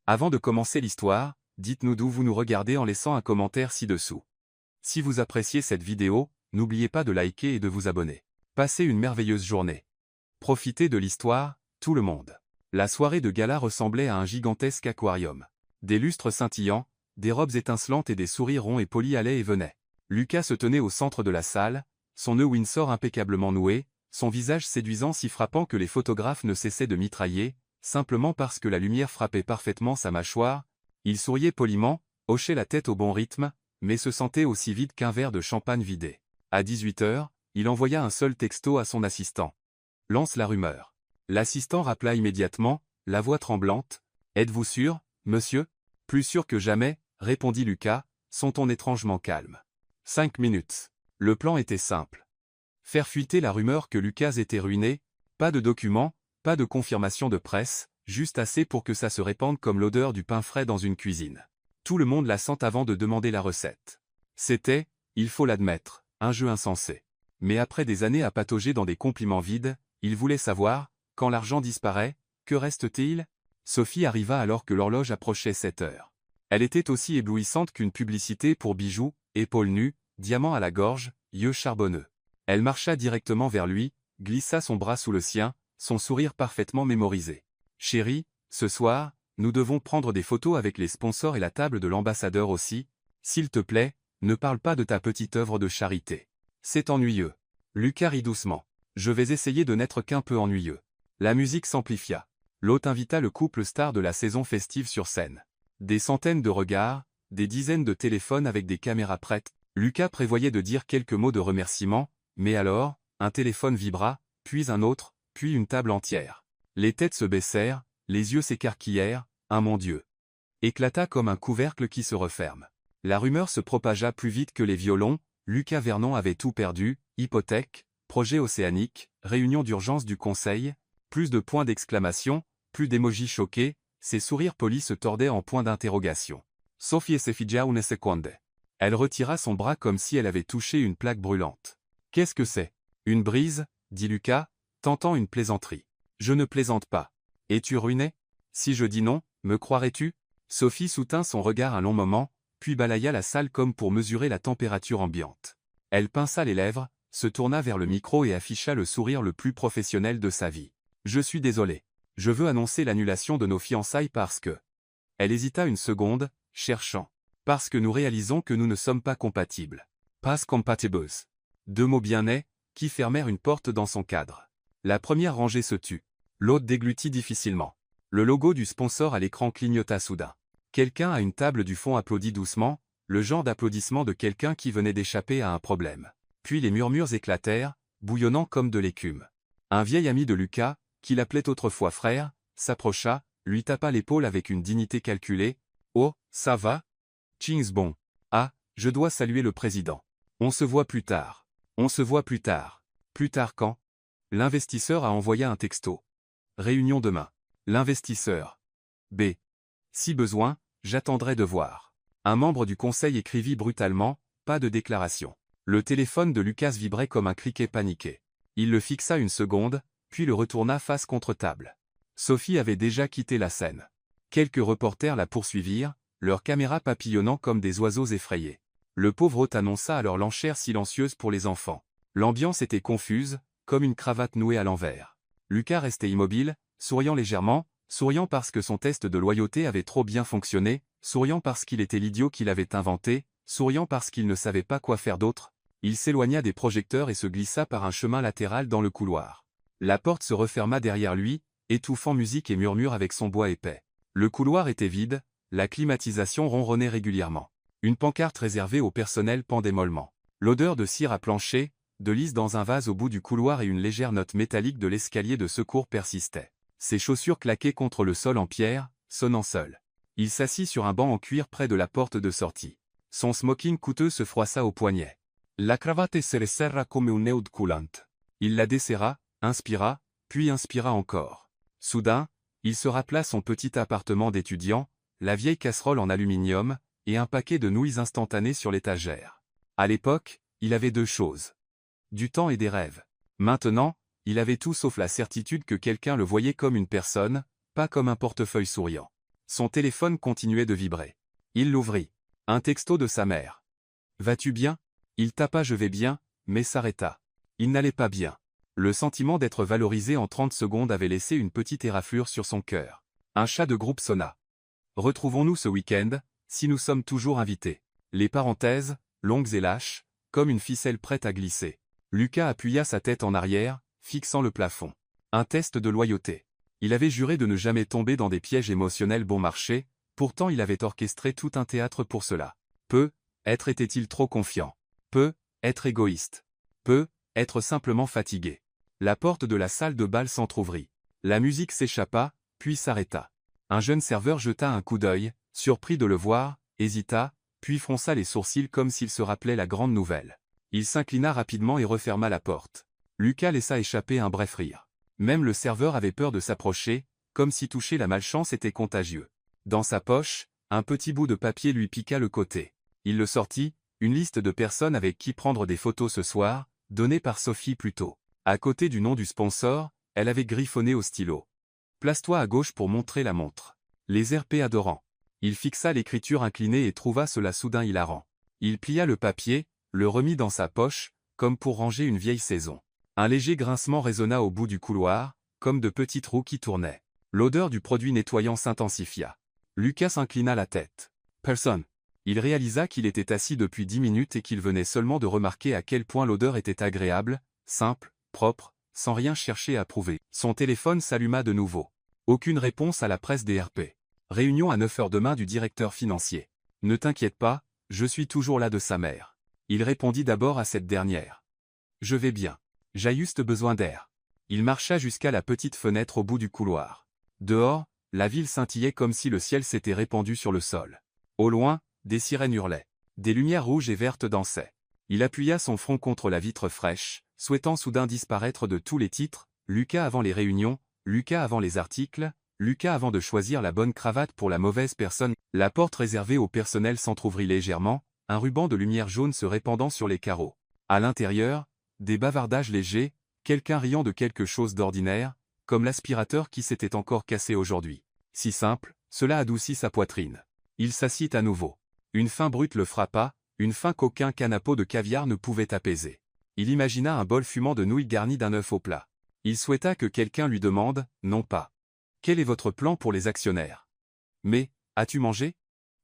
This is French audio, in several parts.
Avant de commencer l'histoire, dites-nous d'où vous nous regardez en laissant un commentaire ci-dessous. Si vous appréciez cette vidéo, n'oubliez pas de liker et de vous abonner. Passez une merveilleuse journée. Profitez de l'histoire, tout le monde. La soirée de gala ressemblait à un gigantesque aquarium. Des lustres scintillants, des robes étincelantes et des sourires ronds et polis allaient et venaient. Lucas se tenait au centre de la salle, son nœud Windsor impeccablement noué, son visage séduisant si frappant que les photographes ne cessaient de mitrailler, simplement parce que la lumière frappait parfaitement sa mâchoire. Il souriait poliment, hochait la tête au bon rythme, mais se sentait aussi vide qu'un verre de champagne vidé. À 18 h, il envoya un seul texto à son assistant. « Lance la rumeur. » L'assistant rappela immédiatement, la voix tremblante. « Êtes-vous sûr, monsieur ?»« Plus sûr que jamais, » répondit Lucas, son ton étrangement calme. 5 minutes. Le plan était simple. Faire fuiter la rumeur que Lucas était ruiné, pas de documents, pas de confirmation de presse, juste assez pour que ça se répande comme l'odeur du pain frais dans une cuisine. Tout le monde la sent avant de demander la recette. C'était, il faut l'admettre, un jeu insensé. Mais après des années à patauger dans des compliments vides, il voulait savoir, quand l'argent disparaît, que reste-t-il? Sophie arriva alors que l'horloge approchait 7 heures. Elle était aussi éblouissante qu'une publicité pour bijoux, épaules nues, diamants à la gorge, yeux charbonneux. Elle marcha directement vers lui, glissa son bras sous le sien, son sourire parfaitement mémorisé. « Chérie, ce soir, nous devons prendre des photos avec les sponsors et la table de l'ambassadeur aussi. S'il te plaît, ne parle pas de ta petite œuvre de charité. C'est ennuyeux. » Lucas rit doucement. « Je vais essayer de n'être qu'un peu ennuyeux. » La musique s'amplifia. L'hôte invita le couple star de la saison festive sur scène. Des centaines de regards, des dizaines de téléphones avec des caméras prêtes. Lucas prévoyait de dire quelques mots de remerciement, mais alors, un téléphone vibra, puis un autre, puis une table entière. Les têtes se baissèrent, les yeux s'écarquillèrent, un mon Dieu éclata comme un couvercle qui se referme. La rumeur se propagea plus vite que les violons. Lucas Vernon avait tout perdu, hypothèque, projet océanique, réunion d'urgence du conseil, plus de points d'exclamation, plus d'émojis choqués, ses sourires polis se tordaient en points d'interrogation. Sophie se figea une seconde. Elle retira son bras comme si elle avait touché une plaque brûlante. « Qu'est-ce que c'est? Une brise ?» dit Lucas, tentant une plaisanterie. « Je ne plaisante pas. Es-tu ruiné? Si je dis non, me croirais-tu » Sophie soutint son regard un long moment, puis balaya la salle comme pour mesurer la température ambiante. Elle pinça les lèvres, se tourna vers le micro et afficha le sourire le plus professionnel de sa vie. « Je suis désolé. Je veux annoncer l'annulation de nos fiançailles parce que... » Elle hésita une seconde, cherchant. « Parce que nous réalisons que nous ne sommes pas compatibles. »« Pas compatibles. » Deux mots bien nets, qui fermèrent une porte dans son cadre. La première rangée se tut. L'autre déglutit difficilement. Le logo du sponsor à l'écran clignota soudain. Quelqu'un à une table du fond applaudit doucement, le genre d'applaudissement de quelqu'un qui venait d'échapper à un problème. Puis les murmures éclatèrent, bouillonnant comme de l'écume. Un vieil ami de Lucas, qui l'appelait autrefois frère, s'approcha, lui tapa l'épaule avec une dignité calculée. « Oh, ça va? Chings bon. Ah, je dois saluer le président. On se voit plus tard. On se voit plus tard. Plus tard quand? » L'investisseur a envoyé un texto. « Réunion demain. » L'investisseur. B. « Si besoin, j'attendrai de voir. » Un membre du conseil écrivit brutalement, pas de déclaration. Le téléphone de Lucas vibrait comme un criquet paniqué. Il le fixa une seconde, puis le retourna face contre table. Sophie avait déjà quitté la scène. Quelques reporters la poursuivirent, leurs caméras papillonnant comme des oiseaux effrayés. Le pauvre hôte annonça alors l'enchère silencieuse pour les enfants. L'ambiance était confuse, comme une cravate nouée à l'envers. Lucas restait immobile, souriant légèrement, souriant parce que son test de loyauté avait trop bien fonctionné, souriant parce qu'il était l'idiot qu'il avait inventé, souriant parce qu'il ne savait pas quoi faire d'autre. Il s'éloigna des projecteurs et se glissa par un chemin latéral dans le couloir. La porte se referma derrière lui, étouffant musique et murmures avec son bois épais. Le couloir était vide, la climatisation ronronnait régulièrement. Une pancarte réservée au personnel pendait mollement. L'odeur de cire à plancher, de lys dans un vase au bout du couloir et une légère note métallique de l'escalier de secours persistaient. Ses chaussures claquaient contre le sol en pierre, sonnant seul. Il s'assit sur un banc en cuir près de la porte de sortie. Son smoking coûteux se froissa au poignet. La cravate se resserra come un eau coulante. Il la desserra, inspira, puis inspira encore. Soudain, il se rappela son petit appartement d'étudiant, la vieille casserole en aluminium, et un paquet de nouilles instantanées sur l'étagère. À l'époque, il avait deux choses. Du temps et des rêves. Maintenant, il avait tout sauf la certitude que quelqu'un le voyait comme une personne, pas comme un portefeuille souriant. Son téléphone continuait de vibrer. Il l'ouvrit. Un texto de sa mère. « Vas-tu bien ?» Il tapa « Je vais bien », mais s'arrêta. Il n'allait pas bien. Le sentiment d'être valorisé en 30 secondes avait laissé une petite éraflure sur son cœur. Un chat de groupe sonna. « Retrouvons-nous ce week-end, si nous sommes toujours invités. » Les parenthèses, longues et lâches, comme une ficelle prête à glisser. Lucas appuya sa tête en arrière, fixant le plafond. Un test de loyauté. Il avait juré de ne jamais tomber dans des pièges émotionnels bon marché, pourtant il avait orchestré tout un théâtre pour cela. Peut-être était-il trop confiant. Peut-être égoïste. Peut-être simplement fatigué. La porte de la salle de bal s'entr'ouvrit. La musique s'échappa, puis s'arrêta. Un jeune serveur jeta un coup d'œil, surpris de le voir, hésita, puis fronça les sourcils comme s'il se rappelait la grande nouvelle. Il s'inclina rapidement et referma la porte. Lucas laissa échapper un bref rire. Même le serveur avait peur de s'approcher, comme si toucher la malchance était contagieux. Dans sa poche, un petit bout de papier lui piqua le côté. Il le sortit, une liste de personnes avec qui prendre des photos ce soir, donnée par Sophie plus tôt. À côté du nom du sponsor, elle avait griffonné au stylo. « Place-toi à gauche pour montrer la montre. » Les RP adorants. Il fixa l'écriture inclinée et trouva cela soudain hilarant. Il plia le papier, le remit dans sa poche, comme pour ranger une vieille saison. Un léger grincement résonna au bout du couloir, comme de petites roues qui tournaient. L'odeur du produit nettoyant s'intensifia. Lucas inclina la tête. Personne. Il réalisa qu'il était assis depuis 10 minutes et qu'il venait seulement de remarquer à quel point l'odeur était agréable, simple, propre, sans rien chercher à prouver. Son téléphone s'alluma de nouveau. Aucune réponse à la presse des RP. Réunion à 9 heures demain du directeur financier. Ne t'inquiète pas, je suis toujours là de sa mère. Il répondit d'abord à cette dernière. Je vais bien. J'ai juste besoin d'air. Il marcha jusqu'à la petite fenêtre au bout du couloir. Dehors, la ville scintillait comme si le ciel s'était répandu sur le sol. Au loin, des sirènes hurlaient. Des lumières rouges et vertes dansaient. Il appuya son front contre la vitre fraîche, souhaitant soudain disparaître de tous les titres, Lucas avant les réunions, Lucas avant les articles, Lucas avant de choisir la bonne cravate pour la mauvaise personne. La porte réservée au personnel s'entr'ouvrit légèrement, un ruban de lumière jaune se répandant sur les carreaux. À l'intérieur, des bavardages légers, quelqu'un riant de quelque chose d'ordinaire, comme l'aspirateur qui s'était encore cassé aujourd'hui. Si simple, cela adoucit sa poitrine. Il s'assit à nouveau. Une faim brute le frappa, une faim qu'aucun canapé de caviar ne pouvait apaiser. Il imagina un bol fumant de nouilles garni d'un œuf au plat. Il souhaita que quelqu'un lui demande, non pas. Quel est votre plan pour les actionnaires? Mais, as-tu mangé?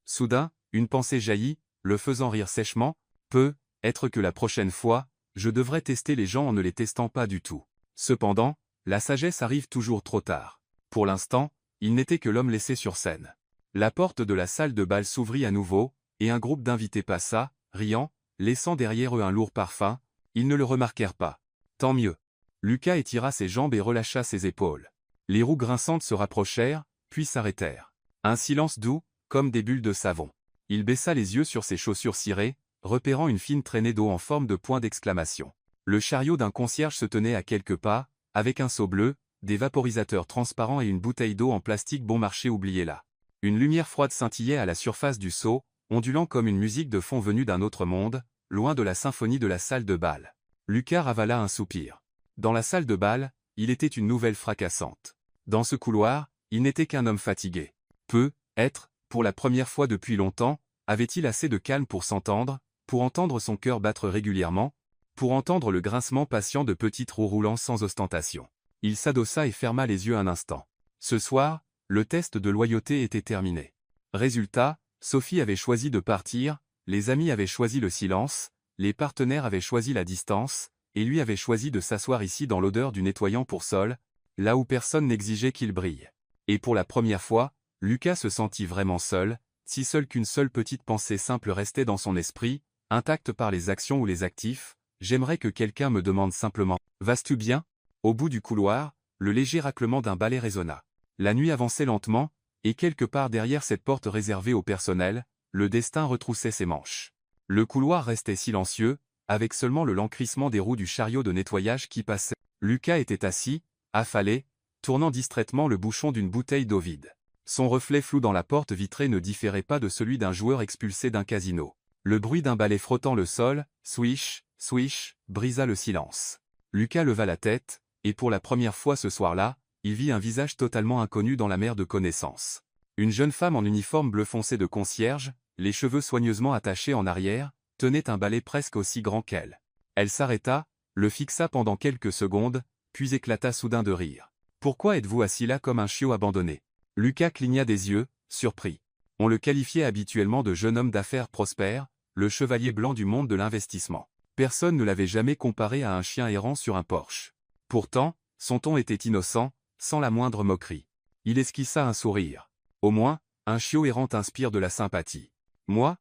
Soudain, une pensée jaillit, le faisant rire sèchement, peut-être que la prochaine fois, je devrais tester les gens en ne les testant pas du tout. Cependant, la sagesse arrive toujours trop tard. Pour l'instant, il n'était que l'homme laissé sur scène. La porte de la salle de bal s'ouvrit à nouveau, et un groupe d'invités passa, riant, laissant derrière eux un lourd parfum. Ils ne le remarquèrent pas. Tant mieux. Lucas étira ses jambes et relâcha ses épaules. Les roues grinçantes se rapprochèrent, puis s'arrêtèrent. Un silence doux, comme des bulles de savon. Il baissa les yeux sur ses chaussures cirées, repérant une fine traînée d'eau en forme de point d'exclamation. Le chariot d'un concierge se tenait à quelques pas, avec un seau bleu, des vaporisateurs transparents et une bouteille d'eau en plastique bon marché oubliée là. Une lumière froide scintillait à la surface du seau, ondulant comme une musique de fond venue d'un autre monde, loin de la symphonie de la salle de bal. Lucas ravala un soupir. Dans la salle de bal, il était une nouvelle fracassante. Dans ce couloir, il n'était qu'un homme fatigué. Peut-être, pour la première fois depuis longtemps, avait-il assez de calme pour s'entendre, pour entendre son cœur battre régulièrement, pour entendre le grincement patient de petites roues roulant sans ostentation. Il s'adossa et ferma les yeux un instant. Ce soir, le test de loyauté était terminé. Résultat, Sophie avait choisi de partir, les amis avaient choisi le silence, les partenaires avaient choisi la distance, et lui avait choisi de s'asseoir ici dans l'odeur du nettoyant pour sol, là où personne n'exigeait qu'il brille. Et pour la première fois, Lucas se sentit vraiment seul, si seul qu'une seule petite pensée simple restait dans son esprit, intacte par les actions ou les actifs. J'aimerais que quelqu'un me demande simplement « Vas-tu bien ?» Au bout du couloir, le léger raclement d'un balai résonna. La nuit avançait lentement, et quelque part derrière cette porte réservée au personnel, le destin retroussait ses manches. Le couloir restait silencieux, avec seulement le lent crissement des roues du chariot de nettoyage qui passait. Lucas était assis, affalé, tournant distraitement le bouchon d'une bouteille d'eau vide. Son reflet flou dans la porte vitrée ne différait pas de celui d'un joueur expulsé d'un casino. Le bruit d'un balai frottant le sol, swish, swish, brisa le silence. Lucas leva la tête, et pour la première fois ce soir-là, il vit un visage totalement inconnu dans la mer de connaissances. Une jeune femme en uniforme bleu foncé de concierge, les cheveux soigneusement attachés en arrière, tenait un balai presque aussi grand qu'elle. Elle s'arrêta, le fixa pendant quelques secondes, puis éclata soudain de rire. « Pourquoi êtes-vous assis là comme un chiot abandonné ?» Lucas cligna des yeux, surpris. On le qualifiait habituellement de jeune homme d'affaires prospère, le chevalier blanc du monde de l'investissement. Personne ne l'avait jamais comparé à un chien errant sur un porche. Pourtant, son ton était innocent, sans la moindre moquerie. Il esquissa un sourire. Au moins, un chiot errant inspire de la sympathie. Moi?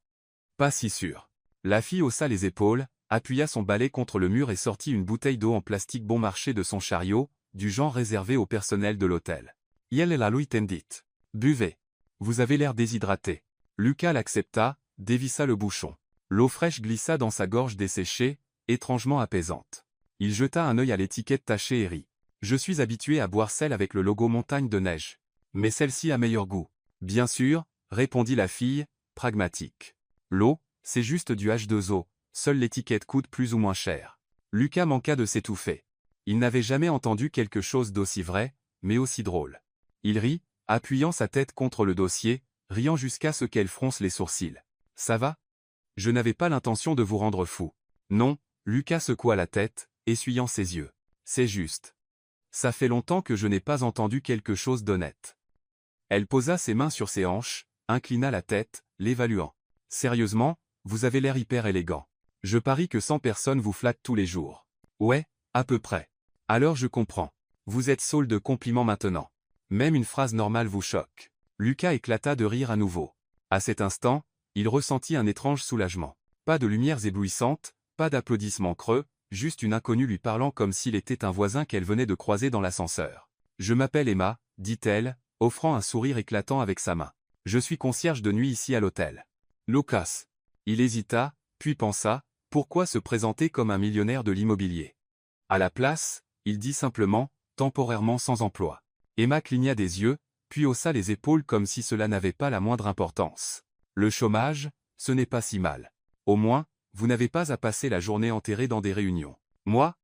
Pas si sûr. La fille haussa les épaules, appuya son balai contre le mur et sortit une bouteille d'eau en plastique bon marché de son chariot, du genre réservé au personnel de l'hôtel. Yel la lui tendit. Buvez. Vous avez l'air déshydraté. Lucas l'accepta, dévissa le bouchon. L'eau fraîche glissa dans sa gorge desséchée, étrangement apaisante. Il jeta un œil à l'étiquette tachée et rit. Je suis habitué à boire celle avec le logo montagne de neige. Mais celle-ci a meilleur goût. Bien sûr, répondit la fille, pragmatique. L'eau, c'est juste du H2O, seule l'étiquette coûte plus ou moins cher. Lucas manqua de s'étouffer. Il n'avait jamais entendu quelque chose d'aussi vrai, mais aussi drôle. Il rit, appuyant sa tête contre le dossier, riant jusqu'à ce qu'elle fronce les sourcils. Ça va? Je n'avais pas l'intention de vous rendre fou. Non, Lucas secoua la tête, essuyant ses yeux. C'est juste. Ça fait longtemps que je n'ai pas entendu quelque chose d'honnête. Elle posa ses mains sur ses hanches, inclina la tête, l'évaluant. Sérieusement, vous avez l'air hyper élégant. Je parie que 100 personnes vous flattent tous les jours. Ouais, à peu près. Alors je comprends. Vous êtes saoul de compliments maintenant. Même une phrase normale vous choque. Lucas éclata de rire à nouveau. À cet instant, il ressentit un étrange soulagement. Pas de lumières éblouissantes, pas d'applaudissements creux, juste une inconnue lui parlant comme s'il était un voisin qu'elle venait de croiser dans l'ascenseur. Je m'appelle Emma, dit-elle, offrant un sourire éclatant avec sa main. Je suis concierge de nuit ici à l'hôtel. Lucas. Il hésita, puis pensa, pourquoi se présenter comme un millionnaire de l'immobilier? À la place, il dit simplement, temporairement sans emploi. Emma cligna des yeux, puis haussa les épaules comme si cela n'avait pas la moindre importance. Le chômage, ce n'est pas si mal. Au moins, vous n'avez pas à passer la journée enterrée dans des réunions. Moi?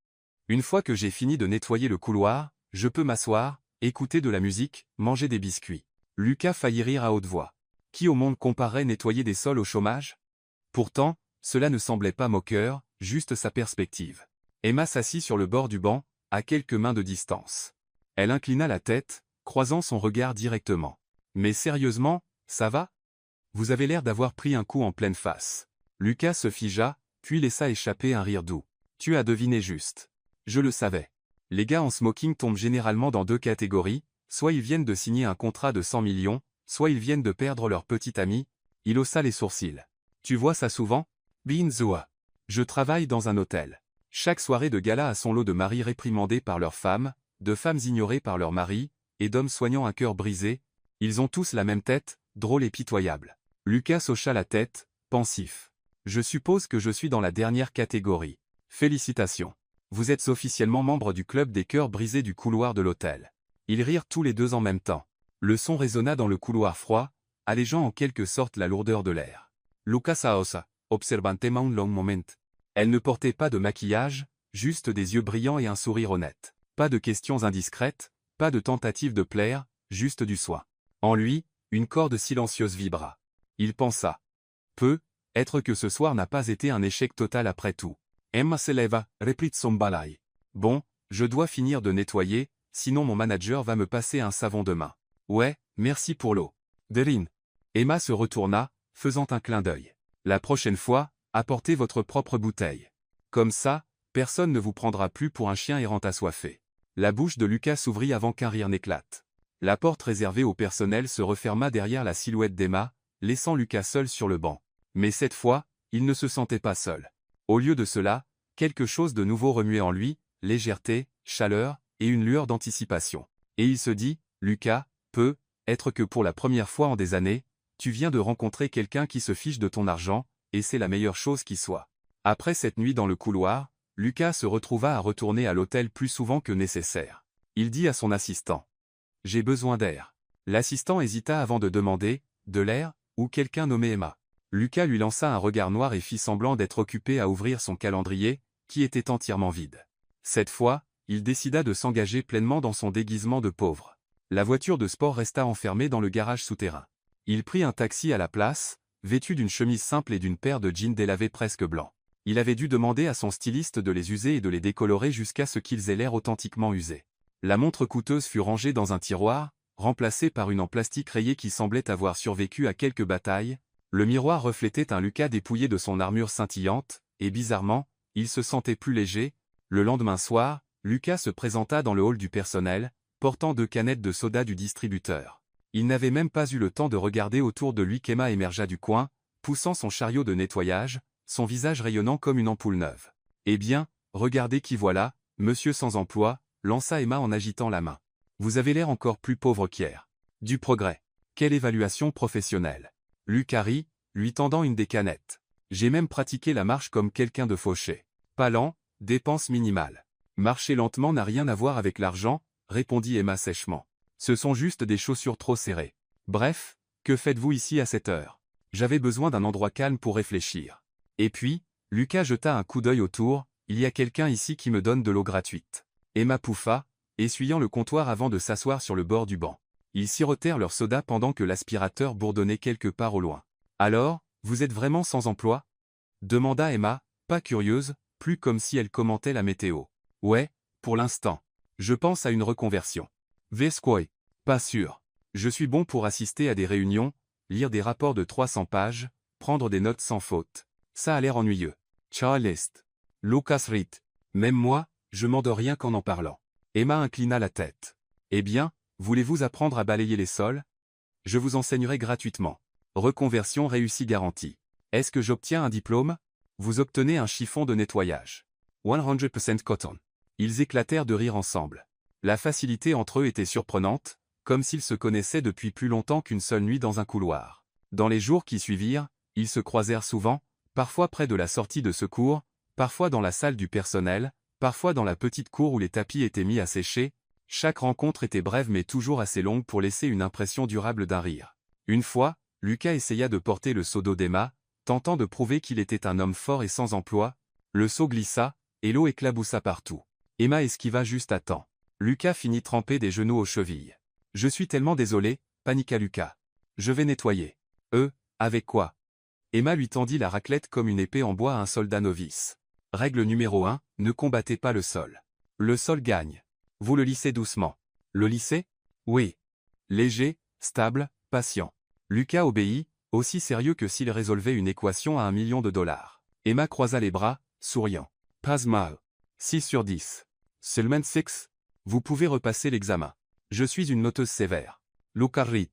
Une fois que j'ai fini de nettoyer le couloir, je peux m'asseoir, écouter de la musique, manger des biscuits. Lucas faillit rire à haute voix. Qui au monde comparerait nettoyer des sols au chômage? Pourtant, cela ne semblait pas moqueur, juste sa perspective. Emma s'assit sur le bord du banc, à quelques mains de distance. Elle inclina la tête, croisant son regard directement. Mais sérieusement, ça va? Vous avez l'air d'avoir pris un coup en pleine face. Lucas se figea, puis laissa échapper un rire doux. Tu as deviné juste. Je le savais. Les gars en smoking tombent généralement dans deux catégories, soit ils viennent de signer un contrat de 100 millions, soit ils viennent de perdre leur petit ami. Il haussa les sourcils. Tu vois ça souvent? Binzoa. Je travaille dans un hôtel. Chaque soirée de gala a son lot de maris réprimandés par leurs femmes, de femmes ignorées par leurs maris, et d'hommes soignant un cœur brisé. Ils ont tous la même tête, drôle et pitoyable. Lucas hocha la tête, pensif. Je suppose que je suis dans la dernière catégorie. Félicitations. Vous êtes officiellement membre du club des cœurs brisés du couloir de l'hôtel. Ils rirent tous les deux en même temps. Le son résonna dans le couloir froid, allégeant en quelque sorte la lourdeur de l'air. Lucas Aosa, observant Emma un long moment. Elle ne portait pas de maquillage, juste des yeux brillants et un sourire honnête. Pas de questions indiscrètes, pas de tentative de plaire, juste du soin. En lui, une corde silencieuse vibra. Il pensa. Être que ce soir n'a pas été un échec total après tout. Emma se leva, reprit son balai. Bon, je dois finir de nettoyer, sinon mon manager va me passer un savon de main. Ouais, merci pour l'eau. Derin. Emma se retourna, faisant un clin d'œil. La prochaine fois, apportez votre propre bouteille. Comme ça, personne ne vous prendra plus pour un chien errant assoiffé. La bouche de Lucas s'ouvrit avant qu'un rire n'éclate. La porte réservée au personnel se referma derrière la silhouette d'Emma, laissant Lucas seul sur le banc. Mais cette fois, il ne se sentait pas seul. Au lieu de cela, quelque chose de nouveau remuait en lui, légèreté, chaleur, et une lueur d'anticipation. Et il se dit, Lucas, être que pour la première fois en des années, tu viens de rencontrer quelqu'un qui se fiche de ton argent, et c'est la meilleure chose qui soit. Après cette nuit dans le couloir, Lucas se retrouva à retourner à l'hôtel plus souvent que nécessaire. Il dit à son assistant. J'ai besoin d'air. L'assistant hésita avant de demander, de l'air, ou quelqu'un nommé Emma. Lucas lui lança un regard noir et fit semblant d'être occupé à ouvrir son calendrier, qui était entièrement vide. Cette fois, il décida de s'engager pleinement dans son déguisement de pauvre. La voiture de sport resta enfermée dans le garage souterrain. Il prit un taxi à la place, vêtu d'une chemise simple et d'une paire de jeans délavés presque blancs. Il avait dû demander à son styliste de les user et de les décolorer jusqu'à ce qu'ils aient l'air authentiquement usés. La montre coûteuse fut rangée dans un tiroir, remplacée par une en plastique rayé qui semblait avoir survécu à quelques batailles. Le miroir reflétait un Lucas dépouillé de son armure scintillante, et bizarrement, il se sentait plus léger. Le lendemain soir, Lucas se présenta dans le hall du personnel, portant 2 canettes de soda du distributeur. Il n'avait même pas eu le temps de regarder autour de lui qu'Emma émergea du coin, poussant son chariot de nettoyage, son visage rayonnant comme une ampoule neuve. « Eh bien, regardez qui voilà, monsieur sans emploi », lança Emma en agitant la main. « Vous avez l'air encore plus pauvre qu'hier. Du progrès. Quelle évaluation professionnelle. » Lucas rit, lui tendant une des canettes. « J'ai même pratiqué la marche comme quelqu'un de fauché. Pas lent, dépense minimale. » « Marcher lentement n'a rien à voir avec l'argent, » répondit Emma sèchement. « Ce sont juste des chaussures trop serrées. Bref, que faites-vous ici à cette heure? J'avais besoin d'un endroit calme pour réfléchir. » Et puis, Lucas jeta un coup d'œil autour. « Il y a quelqu'un ici qui me donne de l'eau gratuite. » Emma pouffa, essuyant le comptoir avant de s'asseoir sur le bord du banc. Ils sirotèrent leur soda pendant que l'aspirateur bourdonnait quelque part au loin. « Alors, vous êtes vraiment sans emploi? » demanda Emma, pas curieuse, plus comme si elle commentait la météo. « Ouais, pour l'instant. Je pense à une reconversion. »« Ves quoi? Pas sûr. Je suis bon pour assister à des réunions, lire des rapports de 300 pages, prendre des notes sans faute. Ça a l'air ennuyeux. » Charlest. Lucas rit. « Même moi, je m'endors rien qu'en en parlant. » Emma inclina la tête. « Eh bien, voulez-vous apprendre à balayer les sols? Je vous enseignerai gratuitement. Reconversion réussie garantie. Est-ce que j'obtiens un diplôme? Vous obtenez un chiffon de nettoyage. 100% cotton. » Ils éclatèrent de rire ensemble. La facilité entre eux était surprenante, comme s'ils se connaissaient depuis plus longtemps qu'une seule nuit dans un couloir. Dans les jours qui suivirent, ils se croisèrent souvent, parfois près de la sortie de secours, parfois dans la salle du personnel, parfois dans la petite cour où les tapis étaient mis à sécher. Chaque rencontre était brève mais toujours assez longue pour laisser une impression durable d'un rire. Une fois, Lucas essaya de porter le seau d'eau d'Emma, tentant de prouver qu'il était un homme fort et sans emploi. Le seau glissa, et l'eau éclaboussa partout. Emma esquiva juste à temps. Lucas finit trempé des genoux aux chevilles. « Je suis tellement désolé », paniqua Lucas. « Je vais nettoyer. »« Avec quoi ?» Emma lui tendit la raclette comme une épée en bois à un soldat novice. Règle numéro 1, ne combattez pas le sol. Le sol gagne. Vous le lissez doucement. Le lissez? Oui. Léger, stable, patient. Lucas obéit, aussi sérieux que s'il résolvait une équation à $1 million. Emma croisa les bras, souriant. « Pas mal. 6 sur 10. Seulement 6. Vous pouvez repasser l'examen. Je suis une noteuse sévère. » Lucas rit.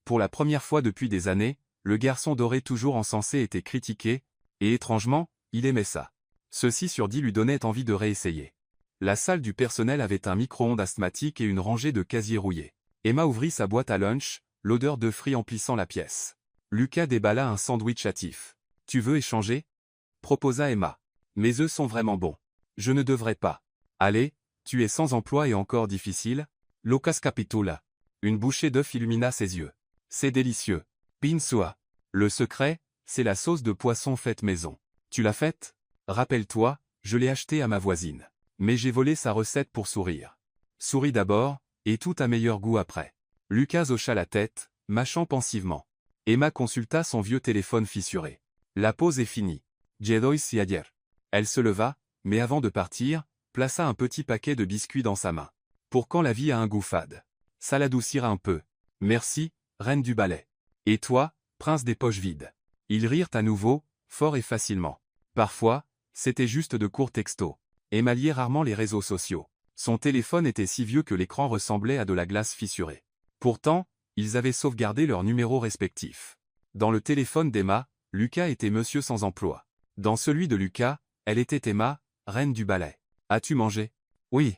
Pour la première fois depuis des années, le garçon doré toujours encensé était critiqué, et étrangement, il aimait ça. Ce 6 sur 10 lui donnait envie de réessayer. La salle du personnel avait un micro-ondes asthmatique et une rangée de casiers rouillés. Emma ouvrit sa boîte à lunch, l'odeur de frits emplissant la pièce. Lucas déballa un sandwich hâtif. « Tu veux échanger ?» proposa Emma. « Mes œufs sont vraiment bons. Je ne devrais pas. » « Allez, tu es sans emploi et encore difficile ?» Lucas capitula. Une bouchée d'œuf illumina ses yeux. « C'est délicieux. Pinsua. Le secret, c'est la sauce de poisson faite maison. Tu l'as faite? Rappelle-toi, je l'ai achetée à ma voisine. Mais j'ai volé sa recette pour sourire. Souris d'abord, et tout a meilleur goût après. » Lucas hocha la tête, mâchant pensivement. Emma consulta son vieux téléphone fissuré. « La pause est finie. Jedoy si ayer. » Elle se leva, mais avant de partir, plaça un petit paquet de biscuits dans sa main. « Pour quand la vie a un goût fade. Ça l'adoucira un peu. Merci, reine du ballet. Et toi, prince des poches vides. » Ils rirent à nouveau, fort et facilement. Parfois, c'était juste de courts textos. Emma liait rarement les réseaux sociaux. Son téléphone était si vieux que l'écran ressemblait à de la glace fissurée. Pourtant, ils avaient sauvegardé leurs numéros respectifs. Dans le téléphone d'Emma, Lucas était monsieur sans emploi. Dans celui de Lucas, elle était Emma, reine du ballet. « As-tu mangé? »« Oui. »«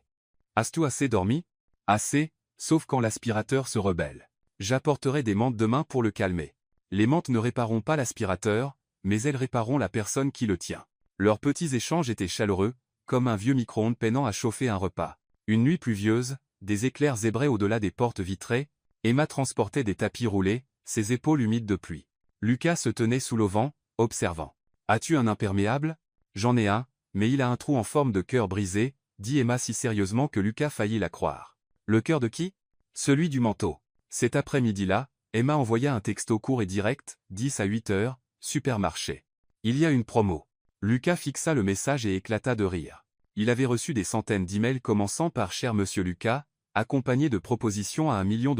As-tu assez dormi? »« Assez, sauf quand l'aspirateur se rebelle. J'apporterai des menthes demain pour le calmer. Les menthes ne répareront pas l'aspirateur, mais elles répareront la personne qui le tient. » Leurs petits échanges étaient chaleureux, comme un vieux micro-ondes peinant à chauffer un repas. Une nuit pluvieuse, des éclairs zébraient au-delà des portes vitrées. Emma transportait des tapis roulés, ses épaules humides de pluie. Lucas se tenait sous l'auvent, observant. « As-tu un imperméable? »« J'en ai un, mais il a un trou en forme de cœur brisé, » dit Emma si sérieusement que Lucas faillit la croire. « Le cœur de qui? » Celui du manteau. Cet après-midi-là, Emma envoya un texto court et direct, 10 à 8 heures, supermarché. Il y a une promo. Lucas fixa le message et éclata de rire. Il avait reçu des centaines d'emails commençant par « Cher Monsieur Lucas », accompagnés de propositions à $1 million,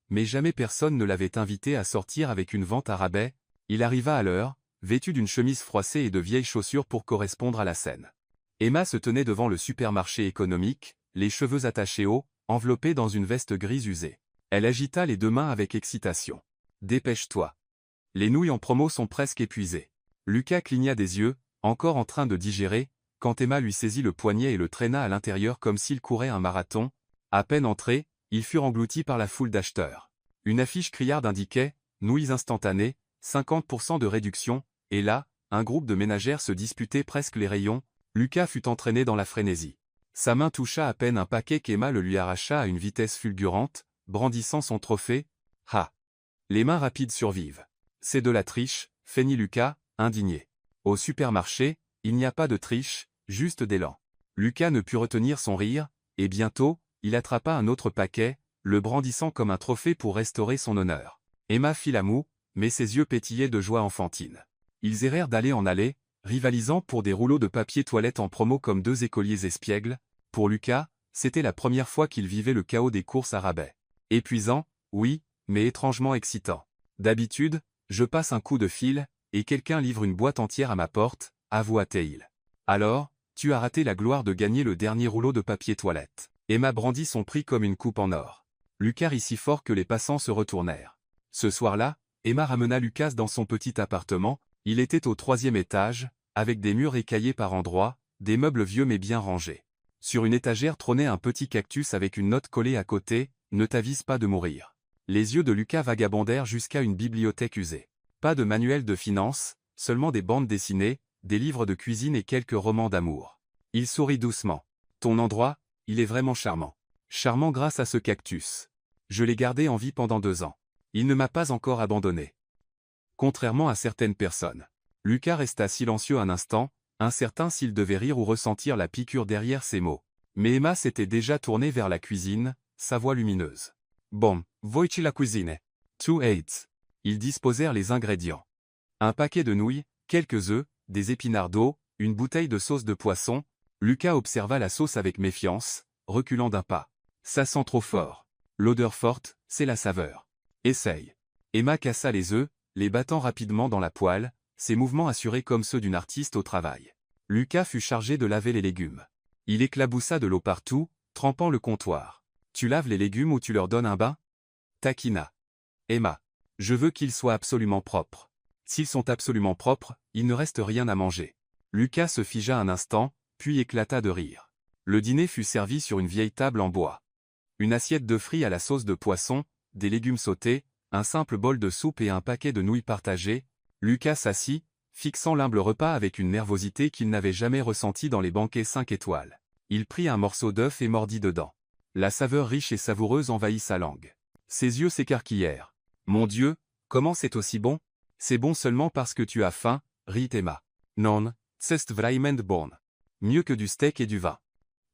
mais jamais personne ne l'avait invité à sortir avec une vente à rabais. Il arriva à l'heure, vêtu d'une chemise froissée et de vieilles chaussures pour correspondre à la scène. Emma se tenait devant le supermarché économique, les cheveux attachés haut, enveloppée dans une veste grise usée. Elle agita les deux mains avec excitation. « Dépêche-toi. Les nouilles en promo sont presque épuisées. » Lucas cligna des yeux, encore en train de digérer, quand Emma lui saisit le poignet et le traîna à l'intérieur comme s'il courait un marathon. À peine entrés, ils furent engloutis par la foule d'acheteurs. Une affiche criarde indiquait « Nouilles instantanées, 50% de réduction », et là, un groupe de ménagères se disputait presque les rayons. Lucas fut entraîné dans la frénésie. Sa main toucha à peine un paquet qu'Emma le lui arracha à une vitesse fulgurante, brandissant son trophée. « Ah ! Les mains rapides survivent. C'est de la triche », feignit Lucas, indigné. Au supermarché, il n'y a pas de triche, juste d'élan. Lucas ne put retenir son rire, et bientôt, il attrapa un autre paquet, le brandissant comme un trophée pour restaurer son honneur. Emma fit la moue, mais ses yeux pétillaient de joie enfantine. Ils errèrent d'allée en allée, rivalisant pour des rouleaux de papier toilette en promo comme deux écoliers espiègles. Pour Lucas, c'était la première fois qu'il vivait le chaos des courses à rabais. Épuisant, oui, mais étrangement excitant. D'habitude, je passe un coup de fil, et quelqu'un livre une boîte entière à ma porte, avoua-t-il. Alors, tu as raté la gloire de gagner le dernier rouleau de papier toilette. Emma brandit son prix comme une coupe en or. Lucas rit si fort que les passants se retournèrent. Ce soir-là, Emma ramena Lucas dans son petit appartement. Il était au 3e étage, avec des murs écaillés par endroits, des meubles vieux mais bien rangés. Sur une étagère trônait un petit cactus avec une note collée à côté, « Ne t'avise pas de mourir ». Les yeux de Lucas vagabondèrent jusqu'à une bibliothèque usée. Pas de manuel de finance, seulement des bandes dessinées, des livres de cuisine et quelques romans d'amour. Il sourit doucement. « Ton endroit, il est vraiment charmant. Charmant grâce à ce cactus. Je l'ai gardé en vie pendant 2 ans. Il ne m'a pas encore abandonné. » Contrairement à certaines personnes. Lucas resta silencieux un instant, incertain s'il devait rire ou ressentir la piqûre derrière ses mots. Mais Emma s'était déjà tournée vers la cuisine, sa voix lumineuse. « Bon, voici la cuisine. 2-8. » Ils disposèrent les ingrédients. Un paquet de nouilles, quelques œufs, des épinards d'eau, une bouteille de sauce de poisson. Lucas observa la sauce avec méfiance, reculant d'un pas. « Ça sent trop fort. L'odeur forte, c'est la saveur. Essaye. » Emma cassa les œufs, les battant rapidement dans la poêle, ses mouvements assurés comme ceux d'une artiste au travail. Lucas fut chargé de laver les légumes. Il éclaboussa de l'eau partout, trempant le comptoir. « Tu laves les légumes ou tu leur donnes un bain ?» taquina Emma. « Je veux qu'ils soient absolument propres. S'ils sont absolument propres, il ne reste rien à manger. » Lucas se figea un instant, puis éclata de rire. Le dîner fut servi sur une vieille table en bois. Une assiette de fruits à la sauce de poisson, des légumes sautés, un simple bol de soupe et un paquet de nouilles partagées. Lucas s'assit, fixant l'humble repas avec une nervosité qu'il n'avait jamais ressentie dans les banquets 5 étoiles. Il prit un morceau d'œuf et mordit dedans. La saveur riche et savoureuse envahit sa langue. Ses yeux s'écarquillèrent. « Mon Dieu, comment c'est aussi bon ? C'est bon seulement parce que tu as faim, » rit Emma. « Non, c'est vraiment bon. Mieux que du steak et du vin. »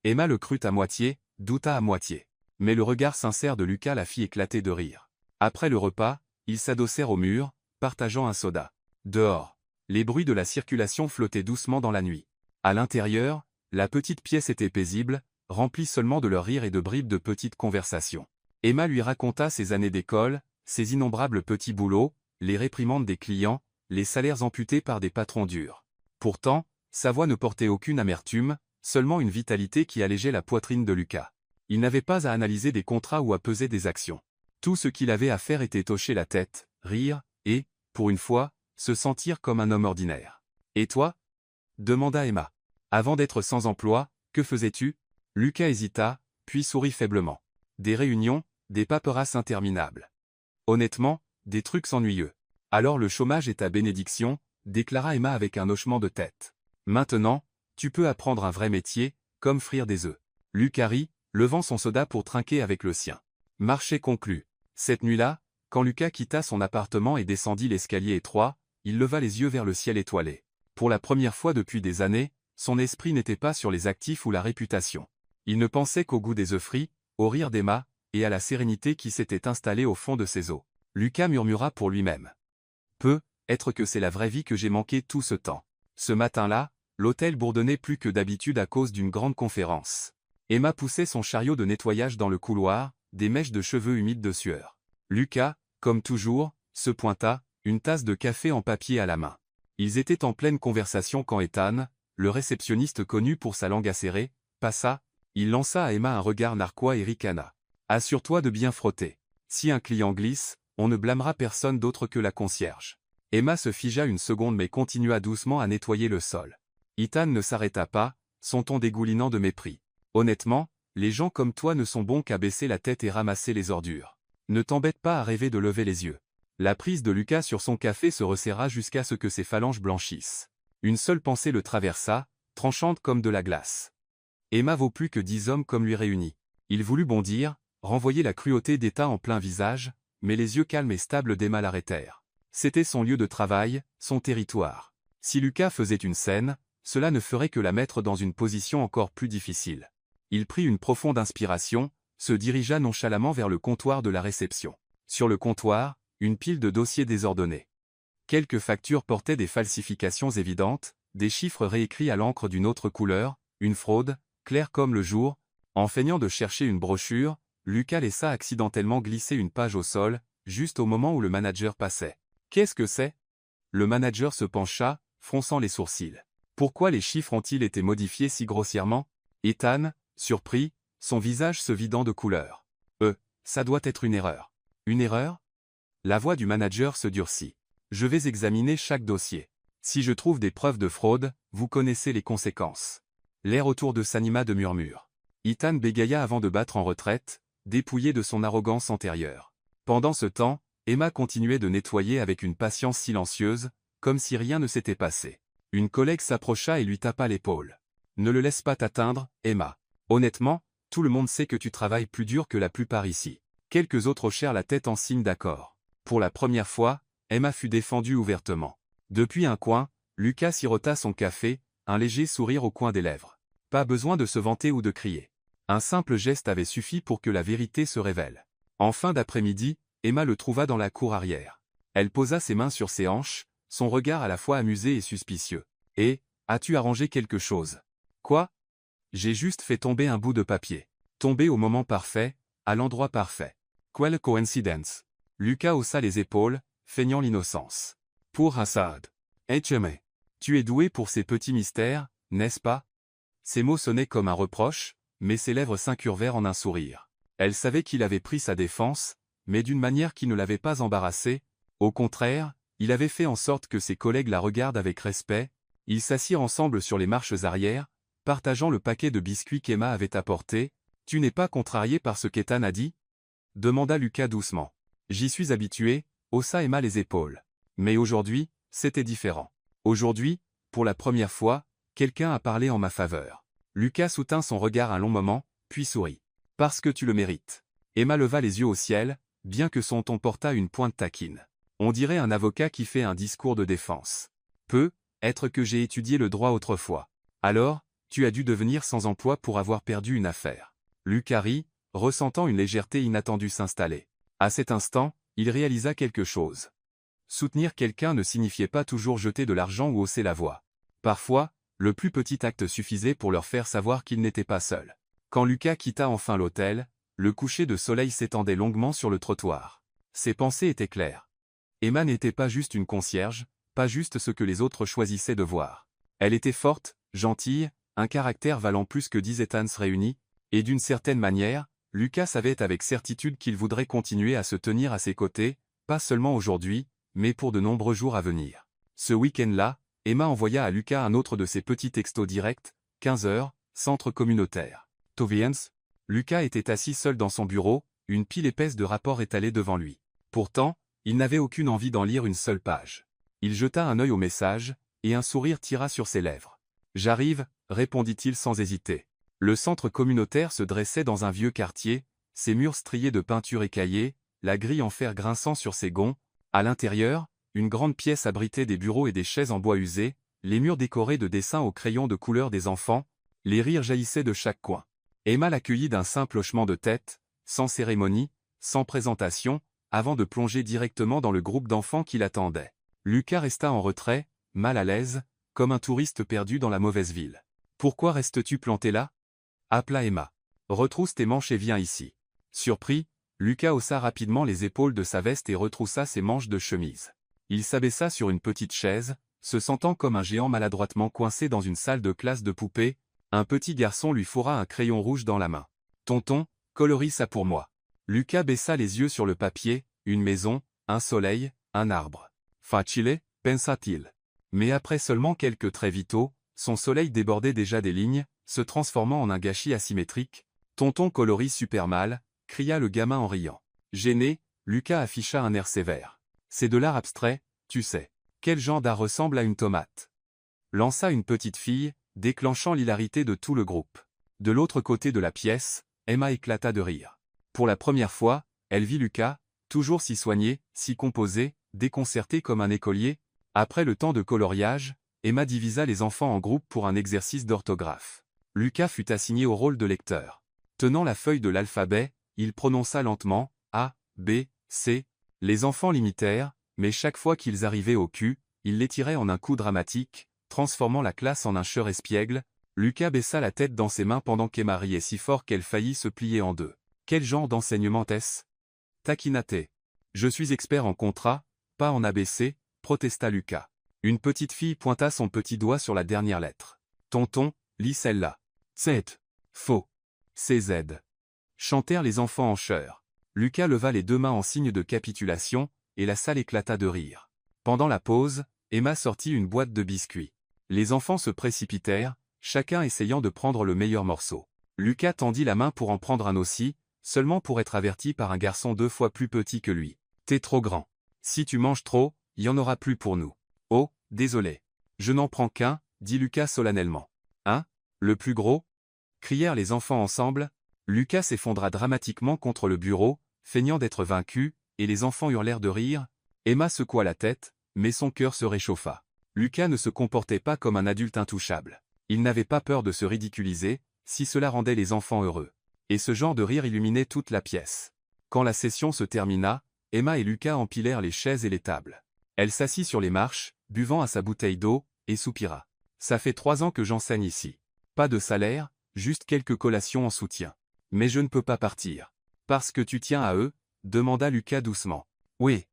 Emma le crut à moitié, douta à moitié. Mais le regard sincère de Lucas la fit éclater de rire. Après le repas, ils s'adossèrent au mur, partageant un soda. Dehors, les bruits de la circulation flottaient doucement dans la nuit. À l'intérieur, la petite pièce était paisible, remplie seulement de leurs rires et de bribes de petites conversations. Emma lui raconta ses années d'école, ses innombrables petits boulots, les réprimandes des clients, les salaires amputés par des patrons durs. Pourtant, sa voix ne portait aucune amertume, seulement une vitalité qui allégeait la poitrine de Lucas. Il n'avait pas à analyser des contrats ou à peser des actions. Tout ce qu'il avait à faire était hocher la tête, rire, et, pour une fois, se sentir comme un homme ordinaire. « Et toi ?» demanda Emma. « Avant d'être sans emploi, que faisais-tu » Lucas hésita, puis sourit faiblement. « Des réunions, des paperasses interminables. Honnêtement, des trucs ennuyeux. Alors le chômage est ta bénédiction, » déclara Emma avec un hochement de tête. « Maintenant, tu peux apprendre un vrai métier, comme frire des œufs. » Lucas rit, levant son soda pour trinquer avec le sien. Marché conclu. Cette nuit-là, quand Lucas quitta son appartement et descendit l'escalier étroit, il leva les yeux vers le ciel étoilé. Pour la première fois depuis des années, son esprit n'était pas sur les actifs ou la réputation. Il ne pensait qu'au goût des œufs frits, au rire d'Emma, et à la sérénité qui s'était installée au fond de ses os. Lucas murmura pour lui-même. Peut-être que c'est la vraie vie que j'ai manqué tout ce temps. Ce matin-là, l'hôtel bourdonnait plus que d'habitude à cause d'une grande conférence. Emma poussait son chariot de nettoyage dans le couloir, des mèches de cheveux humides de sueur. Lucas, comme toujours, se pointa, une tasse de café en papier à la main. Ils étaient en pleine conversation quand Ethan, le réceptionniste connu pour sa langue acérée, passa. Il lança à Emma un regard narquois et ricana. « Assure-toi de bien frotter. Si un client glisse, on ne blâmera personne d'autre que la concierge. » Emma se figea une seconde mais continua doucement à nettoyer le sol. Ethan ne s'arrêta pas, son ton dégoulinant de mépris. « Honnêtement, les gens comme toi ne sont bons qu'à baisser la tête et ramasser les ordures. Ne t'embête pas à rêver de lever les yeux. » La prise de Lucas sur son café se resserra jusqu'à ce que ses phalanges blanchissent. Une seule pensée le traversa, tranchante comme de la glace. Emma vaut plus que 10 hommes comme lui réunis. Il voulut bondir, renvoyer la cruauté d'État en plein visage, mais les yeux calmes et stables d'Emma l'arrêtèrent. C'était son lieu de travail, son territoire. Si Lucas faisait une scène, cela ne ferait que la mettre dans une position encore plus difficile. Il prit une profonde inspiration, se dirigea nonchalamment vers le comptoir de la réception. Sur le comptoir, une pile de dossiers désordonnés. Quelques factures portaient des falsifications évidentes, des chiffres réécrits à l'encre d'une autre couleur, une fraude, claire comme le jour. En feignant de chercher une brochure, Lucas laissa accidentellement glisser une page au sol, juste au moment où le manager passait. « Qu'est-ce que c'est » Le manager se pencha, fronçant les sourcils. Pourquoi les chiffres ont-ils été modifiés si grossièrement? Ethan, surpris, son visage se vidant de couleur. Ça doit être une erreur. Une erreur? La voix du manager se durcit. Je vais examiner chaque dossier. Si je trouve des preuves de fraude, vous connaissez les conséquences. L'air autour de s'anima de murmures. Ethan bégaya avant de battre en retraite, dépouillé de son arrogance antérieure. Pendant ce temps, Emma continuait de nettoyer avec une patience silencieuse, comme si rien ne s'était passé. Une collègue s'approcha et lui tapa l'épaule. « Ne le laisse pas t'atteindre, Emma. Honnêtement, tout le monde sait que tu travailles plus dur que la plupart ici. » Quelques autres hochèrent la tête en signe d'accord. Pour la première fois, Emma fut défendue ouvertement. Depuis un coin, Lucas sirota son café, un léger sourire au coin des lèvres. Pas besoin de se vanter ou de crier. Un simple geste avait suffi pour que la vérité se révèle. En fin d'après-midi, Emma le trouva dans la cour arrière. Elle posa ses mains sur ses hanches, son regard à la fois amusé et suspicieux. « Et, as-tu arrangé quelque chose? »« Quoi? J'ai juste fait tomber un bout de papier. Tombé au moment parfait, à l'endroit parfait. Quelle coïncidence !» Lucas haussa les épaules, feignant l'innocence. « Pour Assad. H.M. Tu es doué pour ces petits mystères, n'est-ce pas ?» Ces mots sonnaient comme un reproche, mais ses lèvres s'incurvèrent en un sourire. Elle savait qu'il avait pris sa défense, mais d'une manière qui ne l'avait pas embarrassée. Au contraire, il avait fait en sorte que ses collègues la regardent avec respect. Ils s'assirent ensemble sur les marches arrière, partageant le paquet de biscuits qu'Emma avait apporté. « Tu n'es pas contrarié par ce qu'Ethan a dit ?» demanda Lucas doucement. « J'y suis habitué », haussa Emma les épaules. Mais aujourd'hui, c'était différent. Aujourd'hui, pour la première fois, quelqu'un a parlé en ma faveur. Lucas soutint son regard un long moment, puis sourit. « Parce que tu le mérites. » Emma leva les yeux au ciel, bien que son ton portât une pointe taquine. On dirait un avocat qui fait un discours de défense. « Peut-être que j'ai étudié le droit autrefois. Alors, tu as dû devenir sans emploi pour avoir perdu une affaire. » Lucas rit, ressentant une légèreté inattendue s'installer. À cet instant, il réalisa quelque chose. Soutenir quelqu'un ne signifiait pas toujours jeter de l'argent ou hausser la voix. Parfois, le plus petit acte suffisait pour leur faire savoir qu'ils n'étaient pas seuls. Quand Lucas quitta enfin l'hôtel, le coucher de soleil s'étendait longuement sur le trottoir. Ses pensées étaient claires. Emma n'était pas juste une concierge, pas juste ce que les autres choisissaient de voir. Elle était forte, gentille, un caractère valant plus que 10 Ethans réunis, et d'une certaine manière, Lucas savait avec certitude qu'il voudrait continuer à se tenir à ses côtés, pas seulement aujourd'hui, mais pour de nombreux jours à venir. Ce week-end-là, Emma envoya à Lucas un autre de ses petits textos directs, 15h, centre communautaire. Toviens. Lucas était assis seul dans son bureau, une pile épaisse de rapports étalés devant lui. Pourtant, il n'avait aucune envie d'en lire une seule page. Il jeta un œil au message, et un sourire tira sur ses lèvres. « J'arrive », répondit-il sans hésiter. Le centre communautaire se dressait dans un vieux quartier, ses murs striés de peinture écaillée, la grille en fer grinçant sur ses gonds. À l'intérieur, une grande pièce abritait des bureaux et des chaises en bois usé, les murs décorés de dessins au crayon de couleur des enfants, les rires jaillissaient de chaque coin. Emma l'accueillit d'un simple hochement de tête, sans cérémonie, sans présentation, avant de plonger directement dans le groupe d'enfants qui l'attendait. Lucas resta en retrait, mal à l'aise, comme un touriste perdu dans la mauvaise ville. « Pourquoi restes-tu planté là » appela Emma. « Retrousse tes manches et viens ici. » Surpris, Lucas haussa rapidement les épaules de sa veste et retroussa ses manches de chemise. Il s'abaissa sur une petite chaise, se sentant comme un géant maladroitement coincé dans une salle de classe de poupées. Un petit garçon lui fourra un crayon rouge dans la main. « Tonton, colorie ça pour moi. » Lucas baissa les yeux sur le papier, une maison, un soleil, un arbre. « Facile, pensa-t-il. » Mais après seulement quelques traits vitaux, son soleil débordait déjà des lignes, se transformant en un gâchis asymétrique. « Tonton colorie super mal, » cria le gamin en riant. Gêné, Lucas afficha un air sévère. « C'est de l'art abstrait, tu sais. Quel genre d'art ressemble à une tomate ?» lança une petite fille, déclenchant l'hilarité de tout le groupe. De l'autre côté de la pièce, Emma éclata de rire. Pour la première fois, elle vit Lucas, toujours si soigné, si composé, déconcerté comme un écolier. Après le temps de coloriage, Emma divisa les enfants en groupes pour un exercice d'orthographe. Lucas fut assigné au rôle de lecteur. Tenant la feuille de l'alphabet, il prononça lentement A, B, C. Les enfants l'imitèrent, mais chaque fois qu'ils arrivaient au Q, il les tirait en un coup dramatique, transformant la classe en un chœur espiègle. Lucas baissa la tête dans ses mains pendant qu'Emma riait si fort qu'elle faillit se plier en deux. Quel genre d'enseignement est-ce ? Taquina-t-elle. Je suis expert en contrat, pas en ABC, protesta Lucas. Une petite fille pointa son petit doigt sur la dernière lettre. Tonton, lis celle-là. Z. Faux. CZ. Chantèrent les enfants en chœur. Lucas leva les deux mains en signe de capitulation, et la salle éclata de rire. Pendant la pause, Emma sortit une boîte de biscuits. Les enfants se précipitèrent, chacun essayant de prendre le meilleur morceau. Lucas tendit la main pour en prendre un aussi, seulement pour être averti par un garçon 2 fois plus petit que lui. « T'es trop grand. Si tu manges trop, y en aura plus pour nous. »« Oh, désolé. Je n'en prends qu'un, » dit Lucas solennellement. « Hein ? Le plus gros ?» crièrent les enfants ensemble. Lucas s'effondra dramatiquement contre le bureau, feignant d'être vaincu, et les enfants hurlèrent de rire. Emma secoua la tête, mais son cœur se réchauffa. Lucas ne se comportait pas comme un adulte intouchable. Il n'avait pas peur de se ridiculiser, si cela rendait les enfants heureux. Et ce genre de rire illuminait toute la pièce. Quand la session se termina, Emma et Lucas empilèrent les chaises et les tables. Elle s'assit sur les marches, buvant à sa bouteille d'eau, et soupira. « Ça fait 3 ans que j'enseigne ici. Pas de salaire, juste quelques collations en soutien. Mais je ne peux pas partir. »« Parce que tu tiens à eux ?» demanda Lucas doucement. « Oui.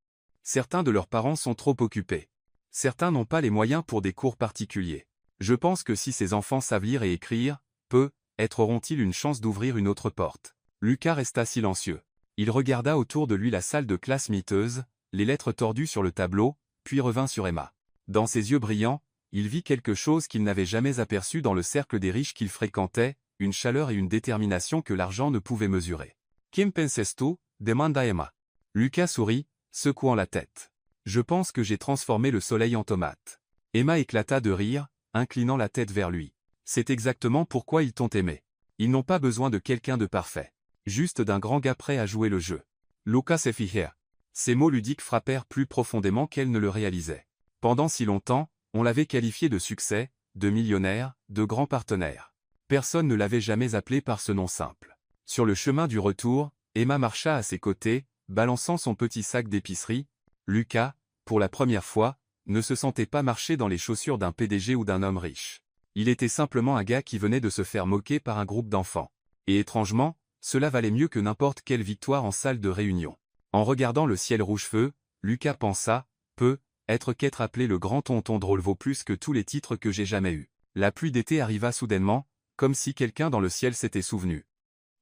Certains de leurs parents sont trop occupés. Certains n'ont pas les moyens pour des cours particuliers. Je pense que si ces enfants savent lire et écrire, peut-être auront-ils une chance d'ouvrir une autre porte. » Lucas resta silencieux. Il regarda autour de lui la salle de classe miteuse, les lettres tordues sur le tableau, puis revint sur Emma. Dans ses yeux brillants, il vit quelque chose qu'il n'avait jamais aperçu dans le cercle des riches qu'il fréquentait, une chaleur et une détermination que l'argent ne pouvait mesurer. « Kim penses tu » demanda Emma. Lucas sourit, secouant la tête. « Je pense que j'ai transformé le soleil en tomate. » Emma éclata de rire, inclinant la tête vers lui. « C'est exactement pourquoi ils t'ont aimé. Ils n'ont pas besoin de quelqu'un de parfait. Juste d'un grand gars prêt à jouer le jeu. » Lucas se fit. Ces mots ludiques frappèrent plus profondément qu'elle ne le réalisait. Pendant si longtemps, on l'avait qualifié de succès, de millionnaire, de grand partenaire. Personne ne l'avait jamais appelé par ce nom simple. Sur le chemin du retour, Emma marcha à ses côtés, balançant son petit sac d'épicerie. Lucas, pour la première fois, ne se sentait pas marcher dans les chaussures d'un PDG ou d'un homme riche. Il était simplement un gars qui venait de se faire moquer par un groupe d'enfants. Et étrangement, cela valait mieux que n'importe quelle victoire en salle de réunion. En regardant le ciel rouge-feu, Lucas pensa, peut-être qu'être appelé le grand tonton drôle vaut plus que tous les titres que j'ai jamais eus. La pluie d'été arriva soudainement, comme si quelqu'un dans le ciel s'était souvenu.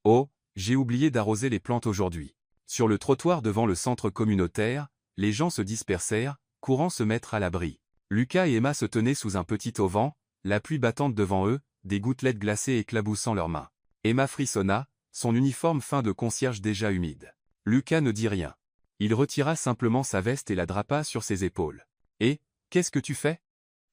Oh, j'ai oublié d'arroser les plantes aujourd'hui. Sur le trottoir devant le centre communautaire, les gens se dispersèrent, courant se mettre à l'abri. Lucas et Emma se tenaient sous un petit auvent, la pluie battante devant eux, des gouttelettes glacées éclaboussant leurs mains. Emma frissonna, son uniforme fin de concierge déjà humide. Lucas ne dit rien. Il retira simplement sa veste et la drapa sur ses épaules. « Et, qu'est-ce que tu fais ?»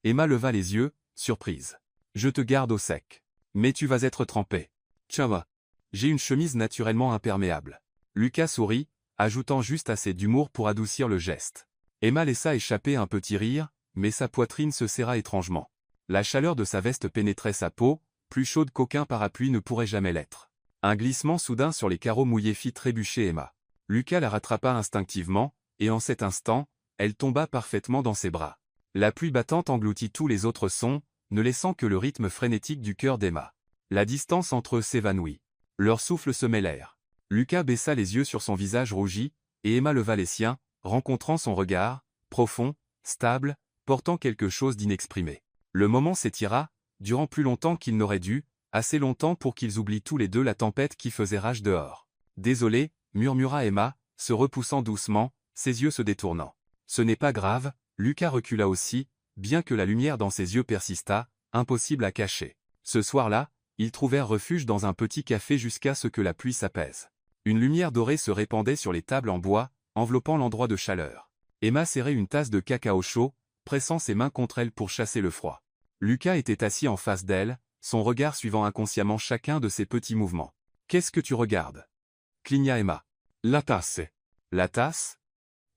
Emma leva les yeux, surprise. « Je te garde au sec. Mais tu vas être trempé. Tiens, j'ai une chemise naturellement imperméable. » Lucas sourit, ajoutant juste assez d'humour pour adoucir le geste. Emma laissa échapper un petit rire, mais sa poitrine se serra étrangement. La chaleur de sa veste pénétrait sa peau, plus chaude qu'aucun parapluie ne pourrait jamais l'être. Un glissement soudain sur les carreaux mouillés fit trébucher Emma. Lucas la rattrapa instinctivement, et en cet instant, elle tomba parfaitement dans ses bras. La pluie battante engloutit tous les autres sons, ne laissant que le rythme frénétique du cœur d'Emma. La distance entre eux s'évanouit. Leurs souffles se mêlèrent. Lucas baissa les yeux sur son visage rougi, et Emma leva les siens, rencontrant son regard, profond, stable, portant quelque chose d'inexprimé. Le moment s'étira, durant plus longtemps qu'il n'aurait dû, assez longtemps pour qu'ils oublient tous les deux la tempête qui faisait rage dehors. « Désolé » murmura Emma, se repoussant doucement, ses yeux se détournant. « Ce n'est pas grave », Lucas recula aussi, bien que la lumière dans ses yeux persistât, impossible à cacher. Ce soir-là, ils trouvèrent refuge dans un petit café jusqu'à ce que la pluie s'apaise. Une lumière dorée se répandait sur les tables en bois, enveloppant l'endroit de chaleur. Emma serrait une tasse de cacao chaud, pressant ses mains contre elle pour chasser le froid. Lucas était assis en face d'elle, son regard suivant inconsciemment chacun de ses petits mouvements. « Qu'est-ce que tu regardes » cligna Emma. « La tasse. » « La tasse ?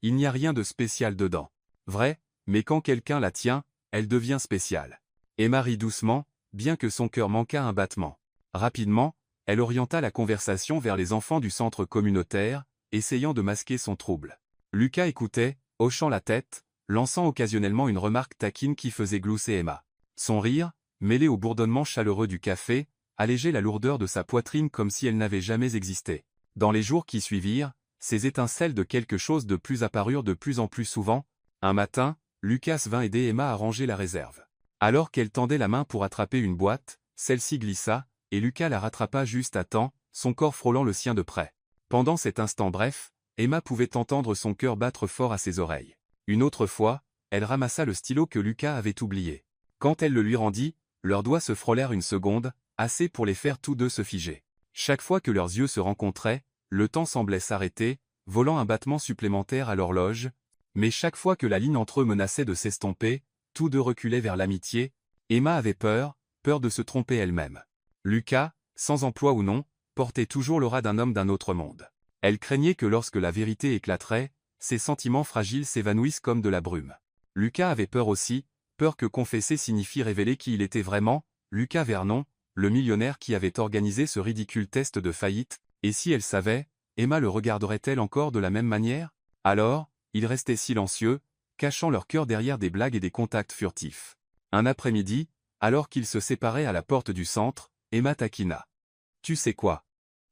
Il n'y a rien de spécial dedans. Vrai, mais quand quelqu'un la tient, elle devient spéciale. Emma rit doucement, bien que son cœur manquât un battement. Rapidement, elle orienta la conversation vers les enfants du centre communautaire, essayant de masquer son trouble. Lucas écoutait, hochant la tête, lançant occasionnellement une remarque taquine qui faisait glousser Emma. Son rire, mêlé au bourdonnement chaleureux du café, allégeait la lourdeur de sa poitrine comme si elle n'avait jamais existé. Dans les jours qui suivirent, ces étincelles de quelque chose de plus apparurent de plus en plus souvent. Un matin, Lucas vint aider Emma à ranger la réserve. Alors qu'elle tendait la main pour attraper une boîte, celle-ci glissa, et Lucas la rattrapa juste à temps, son corps frôlant le sien de près. Pendant cet instant bref, Emma pouvait entendre son cœur battre fort à ses oreilles. Une autre fois, elle ramassa le stylo que Lucas avait oublié. Quand elle le lui rendit, leurs doigts se frôlèrent une seconde, assez pour les faire tous deux se figer. Chaque fois que leurs yeux se rencontraient, le temps semblait s'arrêter, volant un battement supplémentaire à l'horloge, mais chaque fois que la ligne entre eux menaçait de s'estomper, tous deux reculaient vers l'amitié. Emma avait peur de se tromper elle-même. Lucas, sans emploi ou non, portait toujours l'aura d'un homme d'un autre monde. Elle craignait que lorsque la vérité éclaterait, ses sentiments fragiles s'évanouissent comme de la brume. Lucas avait peur aussi, peur que confesser signifie révéler qui il était vraiment, Lucas Vernon, le millionnaire qui avait organisé ce ridicule test de faillite, et si elle savait, Emma le regarderait-elle encore de la même manière? Alors, ils restaient silencieux, cachant leur cœur derrière des blagues et des contacts furtifs. Un après-midi, alors qu'ils se séparaient à la porte du centre, Emma taquina. « Tu sais quoi?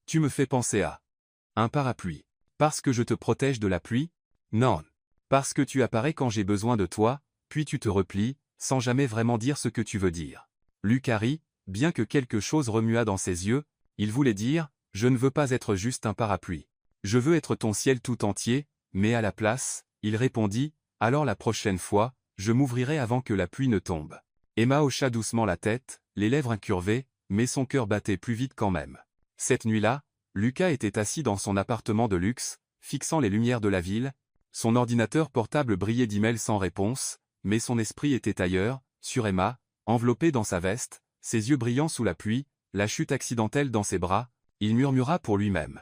Tu me fais penser à un parapluie. Parce que je te protège de la pluie? Non. Parce que tu apparais quand j'ai besoin de toi, puis tu te replies, sans jamais vraiment dire ce que tu veux dire. » Lucas rit, bien que quelque chose remuât dans ses yeux, il voulait dire « Je ne veux pas être juste un parapluie. Je veux être ton ciel tout entier, mais à la place, il répondit, alors la prochaine fois, je m'ouvrirai avant que la pluie ne tombe. » Emma hocha doucement la tête, les lèvres incurvées, mais son cœur battait plus vite quand même. Cette nuit-là, Lucas était assis dans son appartement de luxe, fixant les lumières de la ville. Son ordinateur portable brillait d'emails sans réponse, mais son esprit était ailleurs, sur Emma, enveloppée dans sa veste, ses yeux brillants sous la pluie, la chute accidentelle dans ses bras. Il murmura pour lui-même.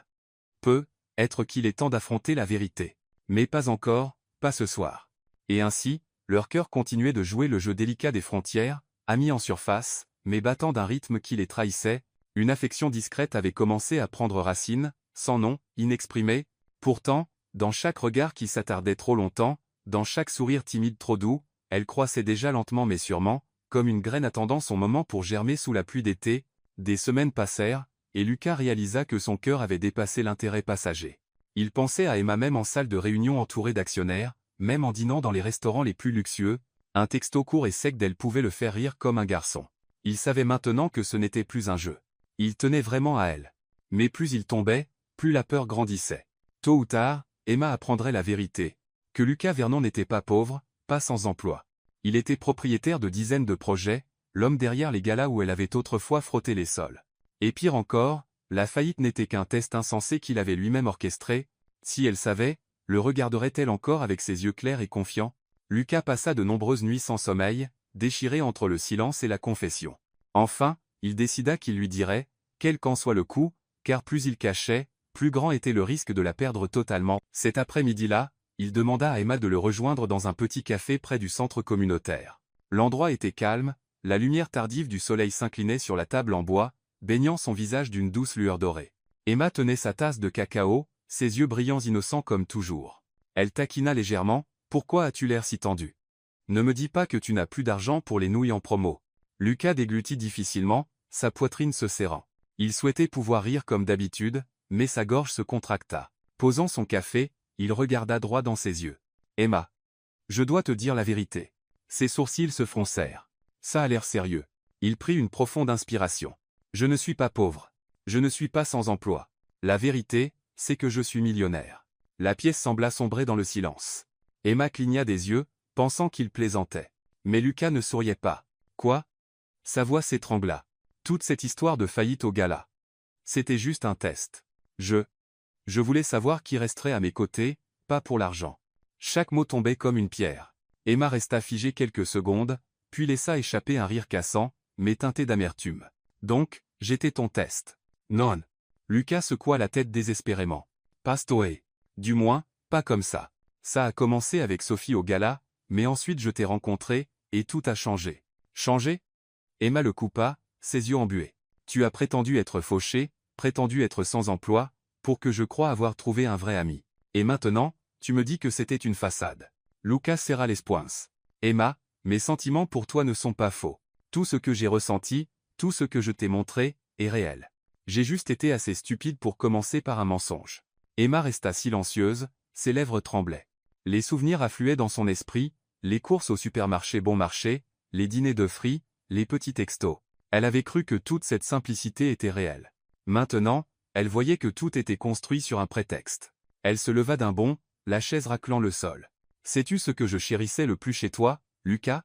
Peut-être qu'il est temps d'affronter la vérité. Mais pas encore, pas ce soir. Et ainsi, leur cœur continuait de jouer le jeu délicat des frontières, amis en surface, mais battant d'un rythme qui les trahissait. Une affection discrète avait commencé à prendre racine, sans nom, inexprimé. Pourtant, dans chaque regard qui s'attardait trop longtemps, dans chaque sourire timide trop doux, elle croissait déjà lentement mais sûrement, comme une graine attendant son moment pour germer sous la pluie d'été. Des semaines passèrent, et Lucas réalisa que son cœur avait dépassé l'intérêt passager. Il pensait à Emma même en salle de réunion entourée d'actionnaires, même en dînant dans les restaurants les plus luxueux. Un texto court et sec d'elle pouvait le faire rire comme un garçon. Il savait maintenant que ce n'était plus un jeu. Il tenait vraiment à elle. Mais plus il tombait, plus la peur grandissait. Tôt ou tard, Emma apprendrait la vérité. Que Lucas Vernon n'était pas pauvre, pas sans emploi. Il était propriétaire de dizaines de projets, l'homme derrière les galas où elle avait autrefois frotté les sols. Et pire encore, la faillite n'était qu'un test insensé qu'il avait lui-même orchestré. Si elle savait, le regarderait-elle encore avec ses yeux clairs et confiants? Lucas passa de nombreuses nuits sans sommeil, déchiré entre le silence et la confession. Enfin, il décida qu'il lui dirait, quel qu'en soit le coup, car plus il cachait, plus grand était le risque de la perdre totalement. Cet après-midi-là, il demanda à Emma de le rejoindre dans un petit café près du centre communautaire. L'endroit était calme, la lumière tardive du soleil s'inclinait sur la table en bois, baignant son visage d'une douce lueur dorée. Emma tenait sa tasse de cacao, ses yeux brillants innocents comme toujours. Elle taquina légèrement, « Pourquoi as-tu l'air si tendu? Ne me dis pas que tu n'as plus d'argent pour les nouilles en promo. » Lucas déglutit difficilement, sa poitrine se serrant. Il souhaitait pouvoir rire comme d'habitude, mais sa gorge se contracta. Posant son café, il regarda droit dans ses yeux. « Emma, je dois te dire la vérité. » Ses sourcils se froncèrent. Ça a l'air sérieux. Il prit une profonde inspiration. « Je ne suis pas pauvre. Je ne suis pas sans emploi. La vérité, c'est que je suis millionnaire. » La pièce sembla sombrer dans le silence. Emma cligna des yeux, pensant qu'il plaisantait. Mais Lucas ne souriait pas. « Quoi ?» Sa voix s'étrangla. Toute cette histoire de faillite au gala. C'était juste un test. Je voulais savoir qui resterait à mes côtés, pas pour l'argent. Chaque mot tombait comme une pierre. Emma resta figée quelques secondes, puis laissa échapper un rire cassant, mais teinté d'amertume. Donc, j'étais ton test. Non. Lucas secoua la tête désespérément. Pas Stoé. Du moins, pas comme ça. Ça a commencé avec Sophie au gala, mais ensuite je t'ai rencontré, et tout a changé. Changé? Emma le coupa, ses yeux embués. Tu as prétendu être fauché, prétendu être sans emploi, pour que je croie avoir trouvé un vrai ami. Et maintenant, tu me dis que c'était une façade. Lucas serra les poings. Emma, mes sentiments pour toi ne sont pas faux. Tout ce que j'ai ressenti, tout ce que je t'ai montré, est réel. J'ai juste été assez stupide pour commencer par un mensonge. Emma resta silencieuse, ses lèvres tremblaient. Les souvenirs affluaient dans son esprit, les courses au supermarché bon marché, les dîners de fruits, les petits textos. Elle avait cru que toute cette simplicité était réelle. Maintenant, elle voyait que tout était construit sur un prétexte. Elle se leva d'un bond, la chaise raclant le sol. « Sais-tu ce que je chérissais le plus chez toi, Lucas ?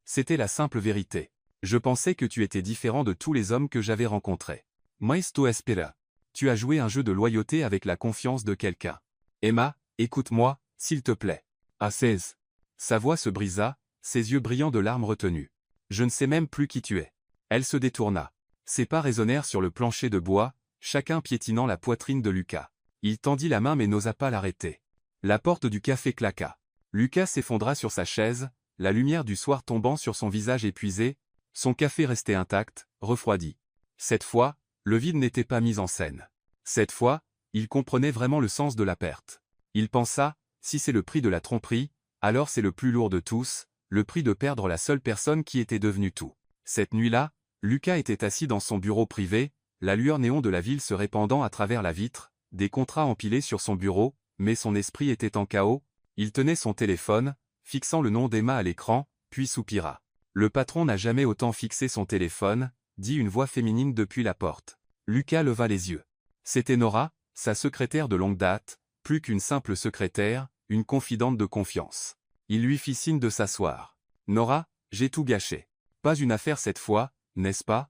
C'était la simple vérité. Je pensais que tu étais différent de tous les hommes que j'avais rencontrés. Mais tu espera. Tu as joué un jeu de loyauté avec la confiance de quelqu'un. Emma, écoute-moi, s'il te plaît. » À 16. Sa voix se brisa, ses yeux brillants de larmes retenues. « Je ne sais même plus qui tu es. » Elle se détourna. Ses pas résonnèrent sur le plancher de bois, chacun piétinant la poitrine de Lucas. Il tendit la main mais n'osa pas l'arrêter. La porte du café claqua. Lucas s'effondra sur sa chaise, la lumière du soir tombant sur son visage épuisé, son café restait intact, refroidi. Cette fois, le vide n'était pas mis en scène. Cette fois, il comprenait vraiment le sens de la perte. Il pensa, si c'est le prix de la tromperie, alors c'est le plus lourd de tous, le prix de perdre la seule personne qui était devenue tout. Cette nuit-là, Lucas était assis dans son bureau privé, la lueur néon de la ville se répandant à travers la vitre, des contrats empilés sur son bureau, mais son esprit était en chaos. Il tenait son téléphone, fixant le nom d'Emma à l'écran, puis soupira. Le patron n'a jamais autant fixé son téléphone, dit une voix féminine depuis la porte. Lucas leva les yeux. C'était Nora, sa secrétaire de longue date, plus qu'une simple secrétaire, une confidente de confiance. Il lui fit signe de s'asseoir. « Nora, j'ai tout gâché. Pas une affaire cette fois, n'est-ce pas ?»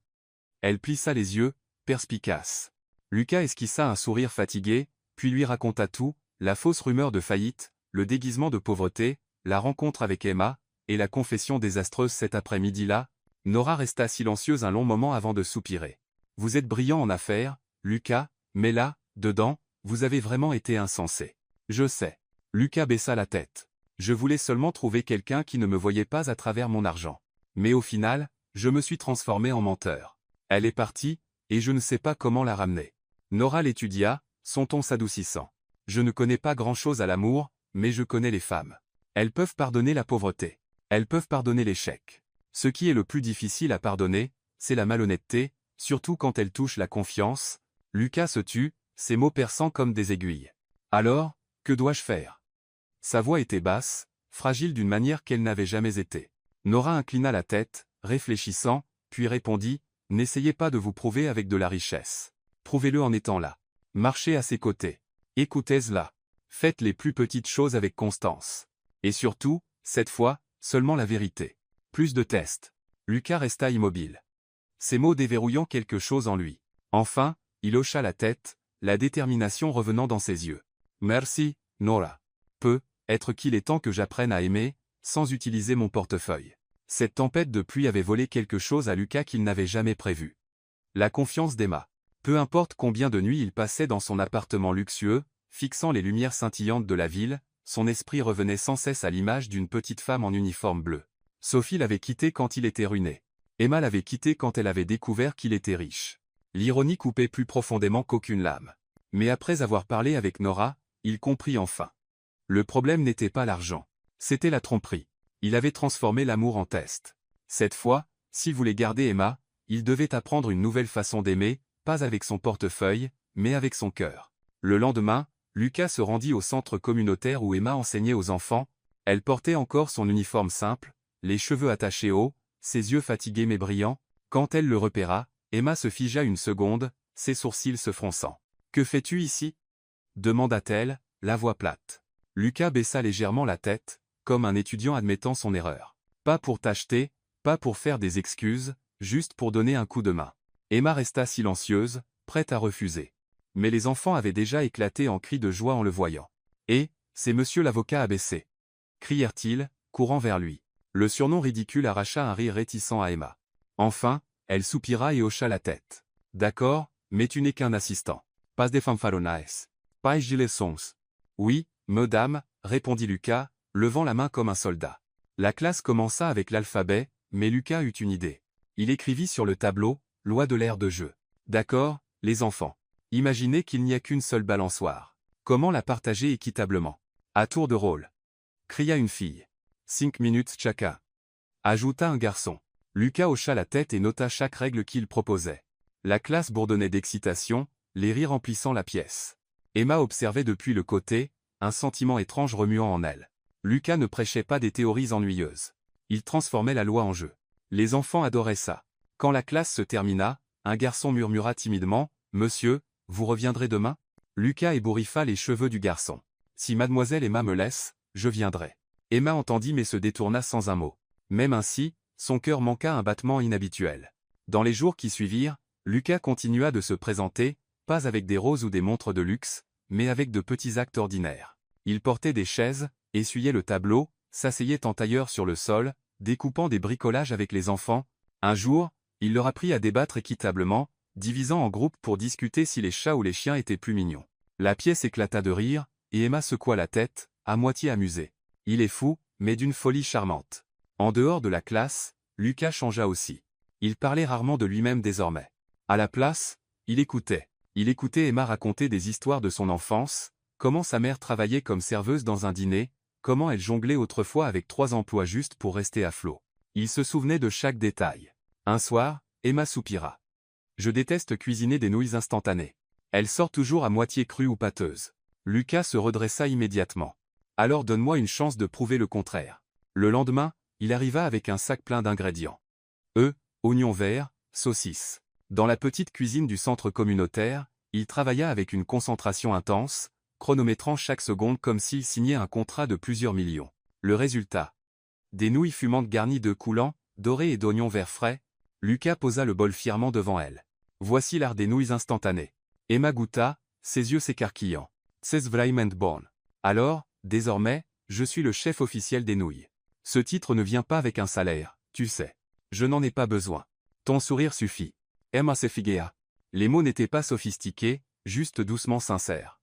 Elle plissa les yeux, perspicace. Lucas esquissa un sourire fatigué, puis lui raconta tout, la fausse rumeur de faillite, le déguisement de pauvreté, la rencontre avec Emma, et la confession désastreuse cet après-midi-là. Nora resta silencieuse un long moment avant de soupirer. « Vous êtes brillant en affaires, Lucas, mais là, dedans, vous avez vraiment été insensé. » « Je sais. » Lucas baissa la tête. « Je voulais seulement trouver quelqu'un qui ne me voyait pas à travers mon argent. Mais au final, je me suis transformé en menteur. Elle est partie, et je ne sais pas comment la ramener. » Nora l'étudia, son ton s'adoucissant. « Je ne connais pas grand-chose à l'amour, mais je connais les femmes. Elles peuvent pardonner la pauvreté. Elles peuvent pardonner l'échec. Ce qui est le plus difficile à pardonner, c'est la malhonnêteté, surtout quand elle touche la confiance. » Lucas se tut, ses mots perçants comme des aiguilles. « Alors, que dois-je faire ?» Sa voix était basse, fragile d'une manière qu'elle n'avait jamais été. Nora inclina la tête, réfléchissant, puis répondit, « N'essayez pas de vous prouver avec de la richesse. Prouvez-le en étant là. Marchez à ses côtés. Écoutez-la. Faites les plus petites choses avec constance. Et surtout, cette fois, seulement la vérité. Plus de tests. » Lucas resta immobile. Ces mots déverrouillant quelque chose en lui. Enfin, il hocha la tête, la détermination revenant dans ses yeux. « Merci, Nora. Peut-être qu'il est temps que j'apprenne à aimer, sans utiliser mon portefeuille. » Cette tempête de pluie avait volé quelque chose à Lucas qu'il n'avait jamais prévu. La confiance d'Emma. Peu importe combien de nuits il passait dans son appartement luxueux, fixant les lumières scintillantes de la ville, son esprit revenait sans cesse à l'image d'une petite femme en uniforme bleu. Sophie l'avait quitté quand il était ruiné. Emma l'avait quitté quand elle avait découvert qu'il était riche. L'ironie coupait plus profondément qu'aucune lame. Mais après avoir parlé avec Nora, il comprit enfin. Le problème n'était pas l'argent. C'était la tromperie. Il avait transformé l'amour en test. Cette fois, s'il voulait garder Emma, il devait apprendre une nouvelle façon d'aimer, pas avec son portefeuille, mais avec son cœur. Le lendemain, Lucas se rendit au centre communautaire où Emma enseignait aux enfants. Elle portait encore son uniforme simple, les cheveux attachés haut, ses yeux fatigués mais brillants. Quand elle le repéra, Emma se figea une seconde, ses sourcils se fronçant. « Que fais-tu ici » demanda-t-elle, la voix plate. Lucas baissa légèrement la tête, comme un étudiant admettant son erreur. Pas pour t'acheter, pas pour faire des excuses, juste pour donner un coup de main. Emma resta silencieuse, prête à refuser. Mais les enfants avaient déjà éclaté en cris de joie en le voyant. « Et, c'est monsieur l'avocat abaissé !» crièrent-ils, courant vers lui. Le surnom ridicule arracha un rire réticent à Emma. Enfin, elle soupira et hocha la tête. « D'accord, mais tu n'es qu'un assistant. Pas des fanfaronaes. Pas gilet sons. »« Oui, madame, » répondit Lucas, levant la main comme un soldat. La classe commença avec l'alphabet, mais Lucas eut une idée. Il écrivit sur le tableau, « Loi de l'aire de jeu. » D'accord, les enfants. Imaginez qu'il n'y a qu'une seule balançoire. Comment la partager équitablement? À tour de rôle. Cria une fille. 5 minutes chacun. Ajouta un garçon. Lucas hocha la tête et nota chaque règle qu'il proposait. La classe bourdonnait d'excitation, les rires remplissant la pièce. Emma observait depuis le côté, un sentiment étrange remuant en elle. Lucas ne prêchait pas des théories ennuyeuses. Il transformait la loi en jeu. Les enfants adoraient ça. Quand la classe se termina, un garçon murmura timidement, « Monsieur, vous reviendrez demain ?» Lucas ébouriffa les cheveux du garçon. « Si mademoiselle Emma me laisse, je viendrai. » Emma entendit mais se détourna sans un mot. Même ainsi, son cœur manqua un battement inhabituel. Dans les jours qui suivirent, Lucas continua de se présenter, pas avec des roses ou des montres de luxe, mais avec de petits actes ordinaires. Il portait des chaises, essuyait le tableau, s'asseyait en tailleur sur le sol, découpant des bricolages avec les enfants. Un jour, il leur apprit à débattre équitablement, divisant en groupes pour discuter si les chats ou les chiens étaient plus mignons. La pièce éclata de rire, et Emma secoua la tête, à moitié amusée. Il est fou, mais d'une folie charmante. En dehors de la classe, Lucas changea aussi. Il parlait rarement de lui-même désormais. À la place, il écoutait. Il écoutait Emma raconter des histoires de son enfance, comment sa mère travaillait comme serveuse dans un dîner, comment elle jonglait autrefois avec 3 emplois juste pour rester à flot. Il se souvenait de chaque détail. Un soir, Emma soupira. « Je déteste cuisiner des nouilles instantanées. Elles sortent toujours à moitié crues ou pâteuses. » Lucas se redressa immédiatement. « Alors donne-moi une chance de prouver le contraire. » Le lendemain, il arriva avec un sac plein d'ingrédients. Œufs, oignons verts, saucisses. Dans la petite cuisine du centre communautaire, il travailla avec une concentration intense, chronométrant chaque seconde comme s'il signait un contrat de plusieurs millions. Le résultat. Des nouilles fumantes garnies d'œufs coulants, dorés et d'oignons verts frais. Lucas posa le bol fièrement devant elle. Voici l'art des nouilles instantanées. Emma goûta, ses yeux s'écarquillant. C'est vraiment bon. Alors, désormais, je suis le chef officiel des nouilles. Ce titre ne vient pas avec un salaire, tu sais. Je n'en ai pas besoin. Ton sourire suffit. Emma se figea. Les mots n'étaient pas sophistiqués, juste doucement sincères.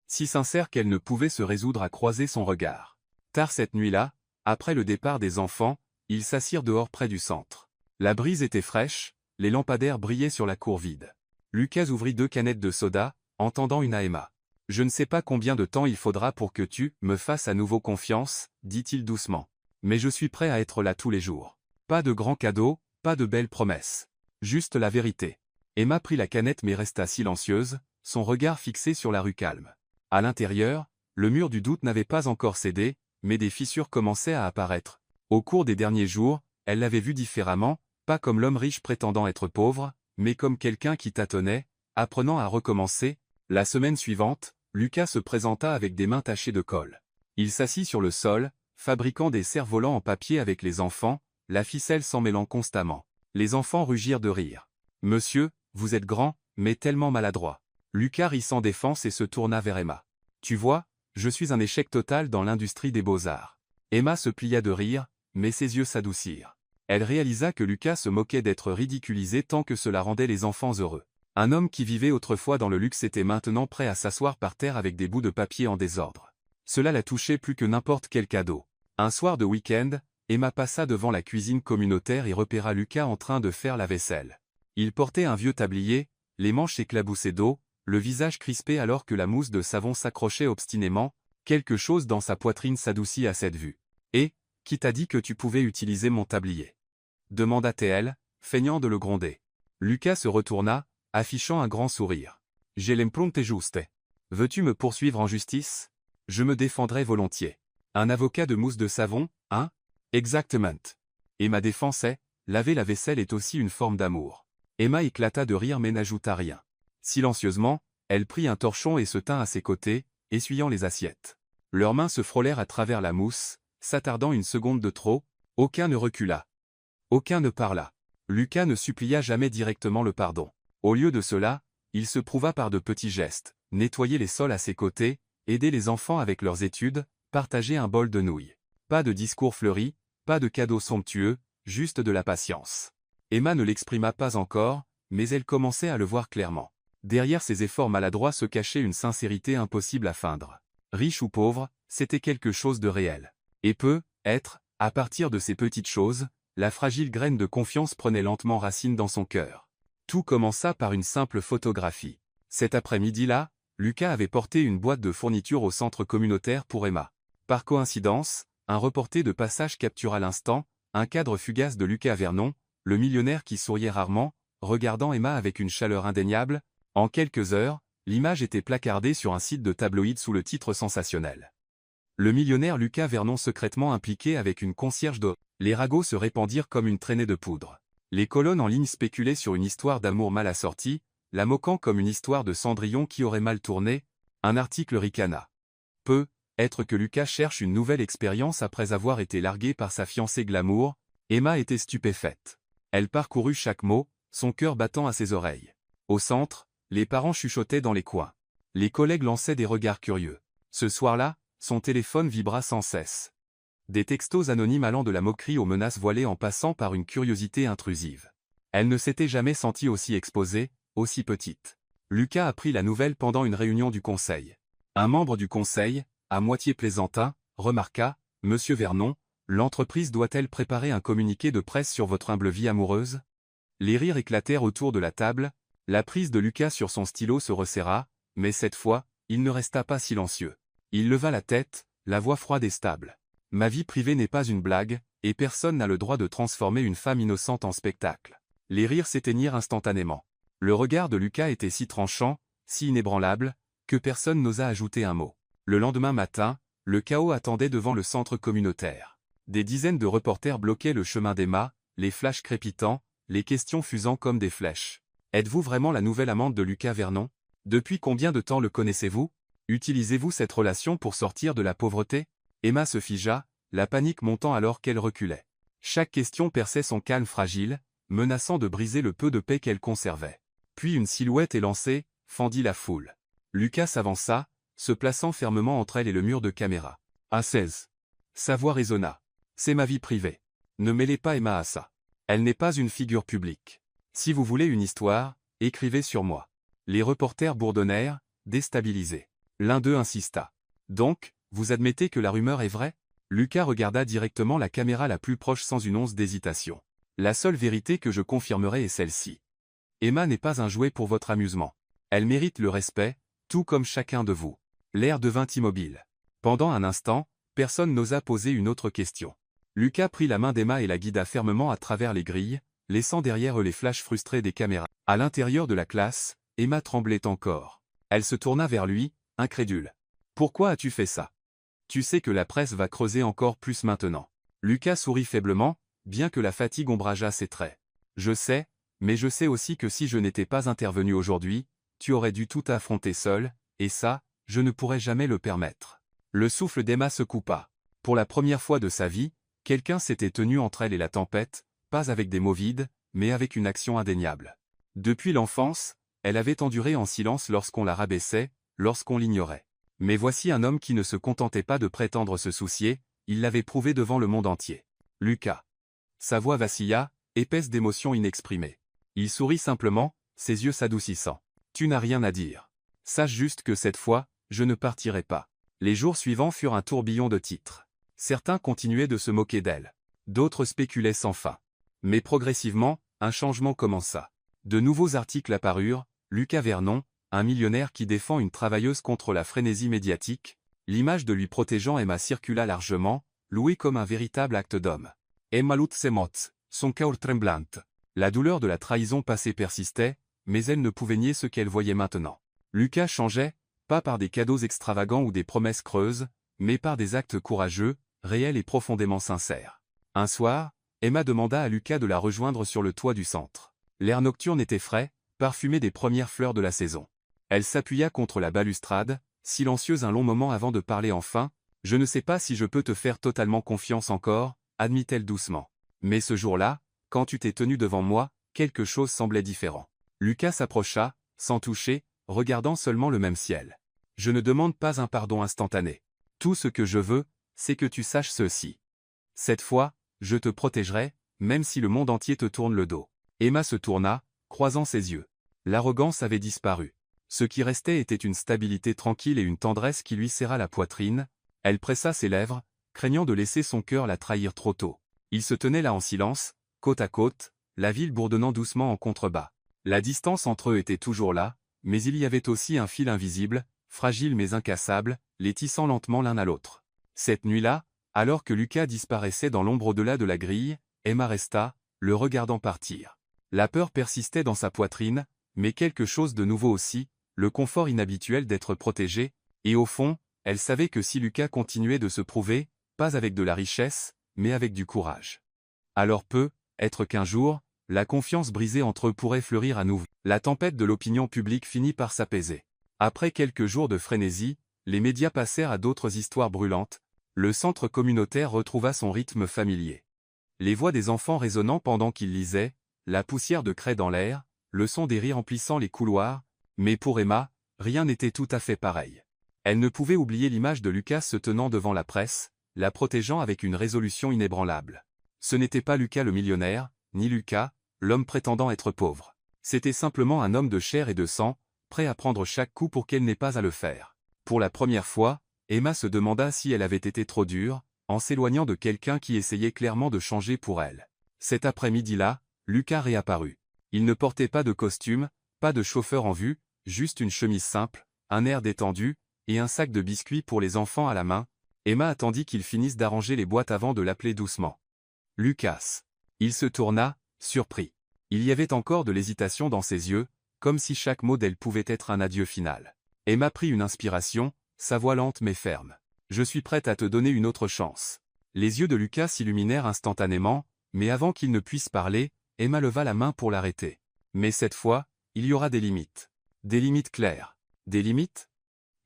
Si sincères qu'elle ne pouvait se résoudre à croiser son regard. Tard cette nuit-là, après le départ des enfants, ils s'assirent dehors près du centre. La brise était fraîche, les lampadaires brillaient sur la cour vide. Lucas ouvrit 2 canettes de soda, en tendant une à Emma. « Je ne sais pas combien de temps il faudra pour que tu me fasses à nouveau confiance, dit-il doucement. Mais je suis prêt à être là tous les jours. Pas de grands cadeaux, pas de belles promesses. Juste la vérité. » Emma prit la canette mais resta silencieuse, son regard fixé sur la rue calme. À l'intérieur, le mur du doute n'avait pas encore cédé, mais des fissures commençaient à apparaître. Au cours des derniers jours, elle l'avait vu différemment, pas comme l'homme riche prétendant être pauvre, mais comme quelqu'un qui tâtonnait, apprenant à recommencer. La semaine suivante, Lucas se présenta avec des mains tachées de colle. Il s'assit sur le sol, fabriquant des cerfs-volants en papier avec les enfants, la ficelle s'en mêlant constamment. Les enfants rugirent de rire. « Monsieur, vous êtes grand, mais tellement maladroit. » Lucas rit sans défense et se tourna vers Emma. « Tu vois, je suis un échec total dans l'industrie des beaux-arts. » Emma se plia de rire, mais ses yeux s'adoucirent. Elle réalisa que Lucas se moquait d'être ridiculisé tant que cela rendait les enfants heureux. Un homme qui vivait autrefois dans le luxe était maintenant prêt à s'asseoir par terre avec des bouts de papier en désordre. Cela la touchait plus que n'importe quel cadeau. Un soir de week-end, Emma passa devant la cuisine communautaire et repéra Lucas en train de faire la vaisselle. Il portait un vieux tablier, les manches éclaboussées d'eau, le visage crispé alors que la mousse de savon s'accrochait obstinément, quelque chose dans sa poitrine s'adoucit à cette vue. « Et, qui t'a dit que tu pouvais utiliser mon tablier ?» demanda-t-elle, feignant de le gronder. Lucas se retourna, affichant un grand sourire. « J'ai l'imprunte juste. Veux-tu me poursuivre en justice? Je me défendrai volontiers. Un avocat de mousse de savon, hein? Exactement. Et ma défense est, laver la vaisselle est aussi une forme d'amour. » Emma éclata de rire mais n'ajouta rien. Silencieusement, elle prit un torchon et se tint à ses côtés, essuyant les assiettes. Leurs mains se frôlèrent à travers la mousse, s'attardant une seconde de trop, aucun ne recula. Aucun ne parla. Lucas ne supplia jamais directement le pardon. Au lieu de cela, il se prouva par de petits gestes, nettoyer les sols à ses côtés, aider les enfants avec leurs études, partager un bol de nouilles. Pas de discours fleuris, pas de cadeaux somptueux, juste de la patience. Emma ne l'exprima pas encore, mais elle commençait à le voir clairement. Derrière ses efforts maladroits se cachait une sincérité impossible à feindre. Riche ou pauvre, c'était quelque chose de réel. Et être, à partir de ces petites choses, la fragile graine de confiance prenait lentement racine dans son cœur. Tout commença par une simple photographie. Cet après-midi-là, Lucas avait porté une boîte de fournitures au centre communautaire pour Emma. Par coïncidence, un reporter de passage captura l'instant, un cadre fugace de Lucas Vernon, le millionnaire qui souriait rarement, regardant Emma avec une chaleur indéniable. En quelques heures, l'image était placardée sur un site de tabloïd sous le titre sensationnel. Le millionnaire Lucas Vernon secrètement impliqué avec une concierge d'eau. Les ragots se répandirent comme une traînée de poudre. Les colonnes en ligne spéculaient sur une histoire d'amour mal assortie, la moquant comme une histoire de Cendrillon qui aurait mal tourné. Un article ricana. Être que Lucas cherche une nouvelle expérience après avoir été largué par sa fiancée glamour. Emma était stupéfaite. Elle parcourut chaque mot, son cœur battant à ses oreilles. Au centre, les parents chuchotaient dans les coins. Les collègues lançaient des regards curieux. Ce soir-là, son téléphone vibra sans cesse. Des textos anonymes allant de la moquerie aux menaces voilées en passant par une curiosité intrusive. Elle ne s'était jamais sentie aussi exposée, aussi petite. Lucas apprit la nouvelle pendant une réunion du conseil. Un membre du conseil, à moitié plaisantin, remarqua, « Monsieur Vernon, l'entreprise doit-elle préparer un communiqué de presse sur votre humble vie amoureuse ?» Les rires éclatèrent autour de la table, la prise de Lucas sur son stylo se resserra, mais cette fois, il ne resta pas silencieux. Il leva la tête, la voix froide et stable. « Ma vie privée n'est pas une blague, et personne n'a le droit de transformer une femme innocente en spectacle. » Les rires s'éteignirent instantanément. Le regard de Lucas était si tranchant, si inébranlable, que personne n'osa ajouter un mot. Le lendemain matin, le chaos attendait devant le centre communautaire. Des dizaines de reporters bloquaient le chemin d'Emma, les flashs crépitants, les questions fusant comme des flèches. « Êtes-vous vraiment la nouvelle amante de Lucas Vernon? Depuis combien de temps le connaissez-vous? Utilisez-vous cette relation pour sortir de la pauvreté ?» Emma se figea, la panique montant alors qu'elle reculait. Chaque question perçait son calme fragile, menaçant de briser le peu de paix qu'elle conservait. Puis une silhouette élancée, fendit la foule. Lucas s'avança, se plaçant fermement entre elle et le mur de caméra. « À 16. » Sa voix résonna. « C'est ma vie privée. Ne mêlez pas Emma à ça. Elle n'est pas une figure publique. Si vous voulez une histoire, écrivez sur moi. » Les reporters bourdonnèrent, déstabilisés. L'un d'eux insista. « Donc, vous admettez que la rumeur est vraie ?» Lucas regarda directement la caméra la plus proche sans une once d'hésitation. « La seule vérité que je confirmerai est celle-ci. Emma n'est pas un jouet pour votre amusement. Elle mérite le respect, tout comme chacun de vous. » L'air devint immobile. Pendant un instant, personne n'osa poser une autre question. Lucas prit la main d'Emma et la guida fermement à travers les grilles, laissant derrière eux les flashs frustrés des caméras. À l'intérieur de la classe, Emma tremblait encore. Elle se tourna vers lui, incrédule. « Pourquoi as-tu fait ça? Tu sais que la presse va creuser encore plus maintenant. » Lucas sourit faiblement, bien que la fatigue ombrageât ses traits. « Je sais, mais je sais aussi que si je n'étais pas intervenu aujourd'hui, tu aurais dû tout affronter seul, et ça, je ne pourrais jamais le permettre. » Le souffle d'Emma se coupa. Pour la première fois de sa vie, quelqu'un s'était tenu entre elle et la tempête, pas avec des mots vides, mais avec une action indéniable. Depuis l'enfance, elle avait enduré en silence lorsqu'on la rabaissait, lorsqu'on l'ignorait. Mais voici un homme qui ne se contentait pas de prétendre se soucier, il l'avait prouvé devant le monde entier. Lucas. Sa voix vacilla, épaisse d'émotions inexprimées. Il sourit simplement, ses yeux s'adoucissant. « Tu n'as rien à dire. Sache juste que cette fois, je ne partirai pas. » Les jours suivants furent un tourbillon de titres. Certains continuaient de se moquer d'elle. D'autres spéculaient sans fin. Mais progressivement, un changement commença. De nouveaux articles apparurent, Lucas Vernon, un millionnaire qui défend une travailleuse contre la frénésie médiatique. L'image de lui protégeant Emma circula largement, louée comme un véritable acte d'homme. Emma lut ses mots, son cœur tremblante. La douleur de la trahison passée persistait, mais elle ne pouvait nier ce qu'elle voyait maintenant. Lucas changeait, pas par des cadeaux extravagants ou des promesses creuses, mais par des actes courageux, réels et profondément sincères. Un soir, Emma demanda à Lucas de la rejoindre sur le toit du centre. L'air nocturne était frais, parfumé des premières fleurs de la saison. Elle s'appuya contre la balustrade, silencieuse un long moment avant de parler enfin. « Je ne sais pas si je peux te faire totalement confiance encore », admit-elle doucement. Mais ce jour-là, quand tu t'es tenu devant moi, quelque chose semblait différent. Lucas s'approcha, sans toucher, regardant seulement le même ciel. « Je ne demande pas un pardon instantané. Tout ce que je veux, c'est que tu saches ceci. Cette fois, je te protégerai, même si le monde entier te tourne le dos. » Emma se tourna, croisant ses yeux. L'arrogance avait disparu. Ce qui restait était une stabilité tranquille et une tendresse qui lui serra la poitrine. Elle pressa ses lèvres, craignant de laisser son cœur la trahir trop tôt. Ils se tenaient là en silence, côte à côte, la ville bourdonnant doucement en contrebas. La distance entre eux était toujours là, mais il y avait aussi un fil invisible, fragile mais incassable, les tissant lentement l'un à l'autre. Cette nuit-là, alors que Lucas disparaissait dans l'ombre au-delà de la grille, Emma resta, le regardant partir. La peur persistait dans sa poitrine, mais quelque chose de nouveau aussi, le confort inhabituel d'être protégée, et au fond, elle savait que si Lucas continuait de se prouver, pas avec de la richesse, mais avec du courage. Alors être qu'un jour, la confiance brisée entre eux pourrait fleurir à nouveau. La tempête de l'opinion publique finit par s'apaiser. Après quelques jours de frénésie, les médias passèrent à d'autres histoires brûlantes. Le centre communautaire retrouva son rythme familier. Les voix des enfants résonnant pendant qu'ils lisaient, la poussière de craie dans l'air, le son des rires emplissant les couloirs, mais pour Emma, rien n'était tout à fait pareil. Elle ne pouvait oublier l'image de Lucas se tenant devant la presse, la protégeant avec une résolution inébranlable. Ce n'était pas Lucas le millionnaire, ni Lucas, l'homme prétendant être pauvre. C'était simplement un homme de chair et de sang, prêt à prendre chaque coup pour qu'elle n'ait pas à le faire. Pour la première fois, Emma se demanda si elle avait été trop dure, en s'éloignant de quelqu'un qui essayait clairement de changer pour elle. Cet après-midi-là, Lucas réapparut. Il ne portait pas de costume, pas de chauffeur en vue, juste une chemise simple, un air détendu, et un sac de biscuits pour les enfants à la main. Emma attendit qu'il finisse d'arranger les boîtes avant de l'appeler doucement. « Lucas !» Il se tourna, surpris. Il y avait encore de l'hésitation dans ses yeux, comme si chaque mot d'elle pouvait être un adieu final. Emma prit une inspiration, sa voix lente mais ferme. « Je suis prête à te donner une autre chance. » Les yeux de Lucas s'illuminèrent instantanément, mais avant qu'il ne puisse parler, Emma leva la main pour l'arrêter. « Mais cette fois, il y aura des limites. Des limites claires. » « Des limites ?»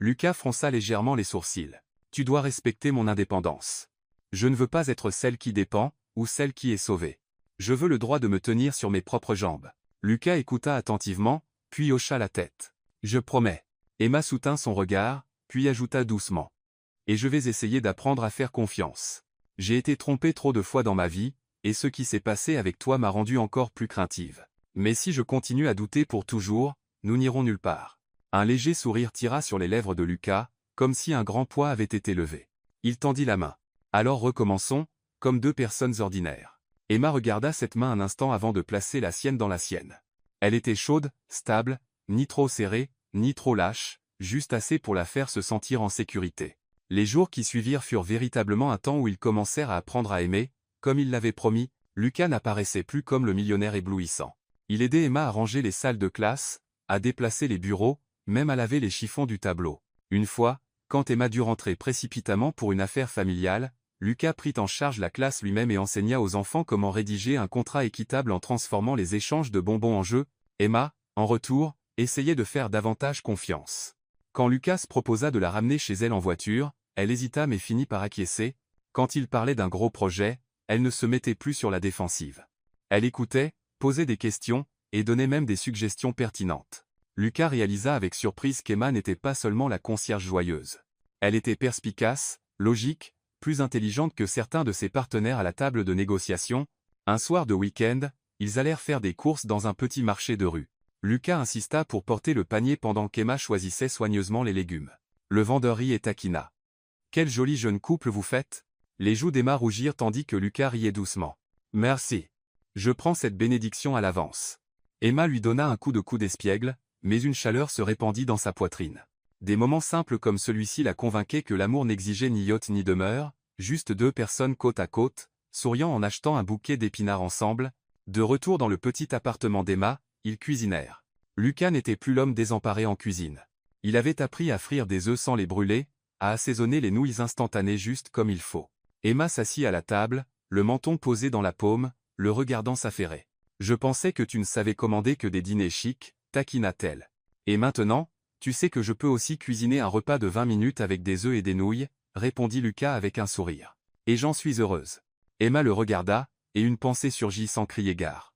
Lucas fronça légèrement les sourcils. « Tu dois respecter mon indépendance. Je ne veux pas être celle qui dépend, ou celle qui est sauvée. Je veux le droit de me tenir sur mes propres jambes. » Lucas écouta attentivement, puis hocha la tête. « Je promets. » Emma soutint son regard, puis ajouta doucement. « Et je vais essayer d'apprendre à faire confiance. J'ai été trompée trop de fois dans ma vie, et ce qui s'est passé avec toi m'a rendue encore plus craintive. Mais si je continue à douter pour toujours, nous n'irons nulle part. » Un léger sourire tira sur les lèvres de Lucas, comme si un grand poids avait été levé. Il tendit la main. « Alors recommençons, comme deux personnes ordinaires. » Emma regarda cette main un instant avant de placer la sienne dans la sienne. Elle était chaude, stable, ni trop serrée, ni trop lâche, juste assez pour la faire se sentir en sécurité. Les jours qui suivirent furent véritablement un temps où ils commencèrent à apprendre à aimer. Comme il l'avait promis, Lucas n'apparaissait plus comme le millionnaire éblouissant. Il aidait Emma à ranger les salles de classe, à déplacer les bureaux, même à laver les chiffons du tableau. Une fois, quand Emma dut rentrer précipitamment pour une affaire familiale, Lucas prit en charge la classe lui-même et enseigna aux enfants comment rédiger un contrat équitable en transformant les échanges de bonbons en jeux. Emma, en retour, essayait de faire davantage confiance. Quand Lucas proposa de la ramener chez elle en voiture, elle hésita mais finit par acquiescer. Quand il parlait d'un gros projet, elle ne se mettait plus sur la défensive. Elle écoutait, posait des questions, et donnait même des suggestions pertinentes. Lucas réalisa avec surprise qu'Emma n'était pas seulement la concierge joyeuse. Elle était perspicace, logique, plus intelligente que certains de ses partenaires à la table de négociation. Un soir de week-end, ils allèrent faire des courses dans un petit marché de rue. Lucas insista pour porter le panier pendant qu'Emma choisissait soigneusement les légumes. Le vendeur rit et taquina. « Quel joli jeune couple vous faites !» Les joues d'Emma rougirent tandis que Lucas riait doucement. « Merci. Je prends cette bénédiction à l'avance. » Emma lui donna un coup de coude espiègle, mais une chaleur se répandit dans sa poitrine. Des moments simples comme celui-ci la convainquaient que l'amour n'exigeait ni yacht ni demeure, juste deux personnes côte à côte, souriant en achetant un bouquet d'épinards ensemble. De retour dans le petit appartement d'Emma, ils cuisinèrent. Lucas n'était plus l'homme désemparé en cuisine. Il avait appris à frire des œufs sans les brûler, à assaisonner les nouilles instantanées juste comme il faut. Emma s'assit à la table, le menton posé dans la paume, le regardant s'affairer. « Je pensais que tu ne savais commander que des dîners chics », taquina-t-elle. « Et maintenant, tu sais que je peux aussi cuisiner un repas de 20 minutes avec des œufs et des nouilles », répondit Lucas avec un sourire. « Et j'en suis heureuse. » Emma le regarda, et une pensée surgit sans crier gare.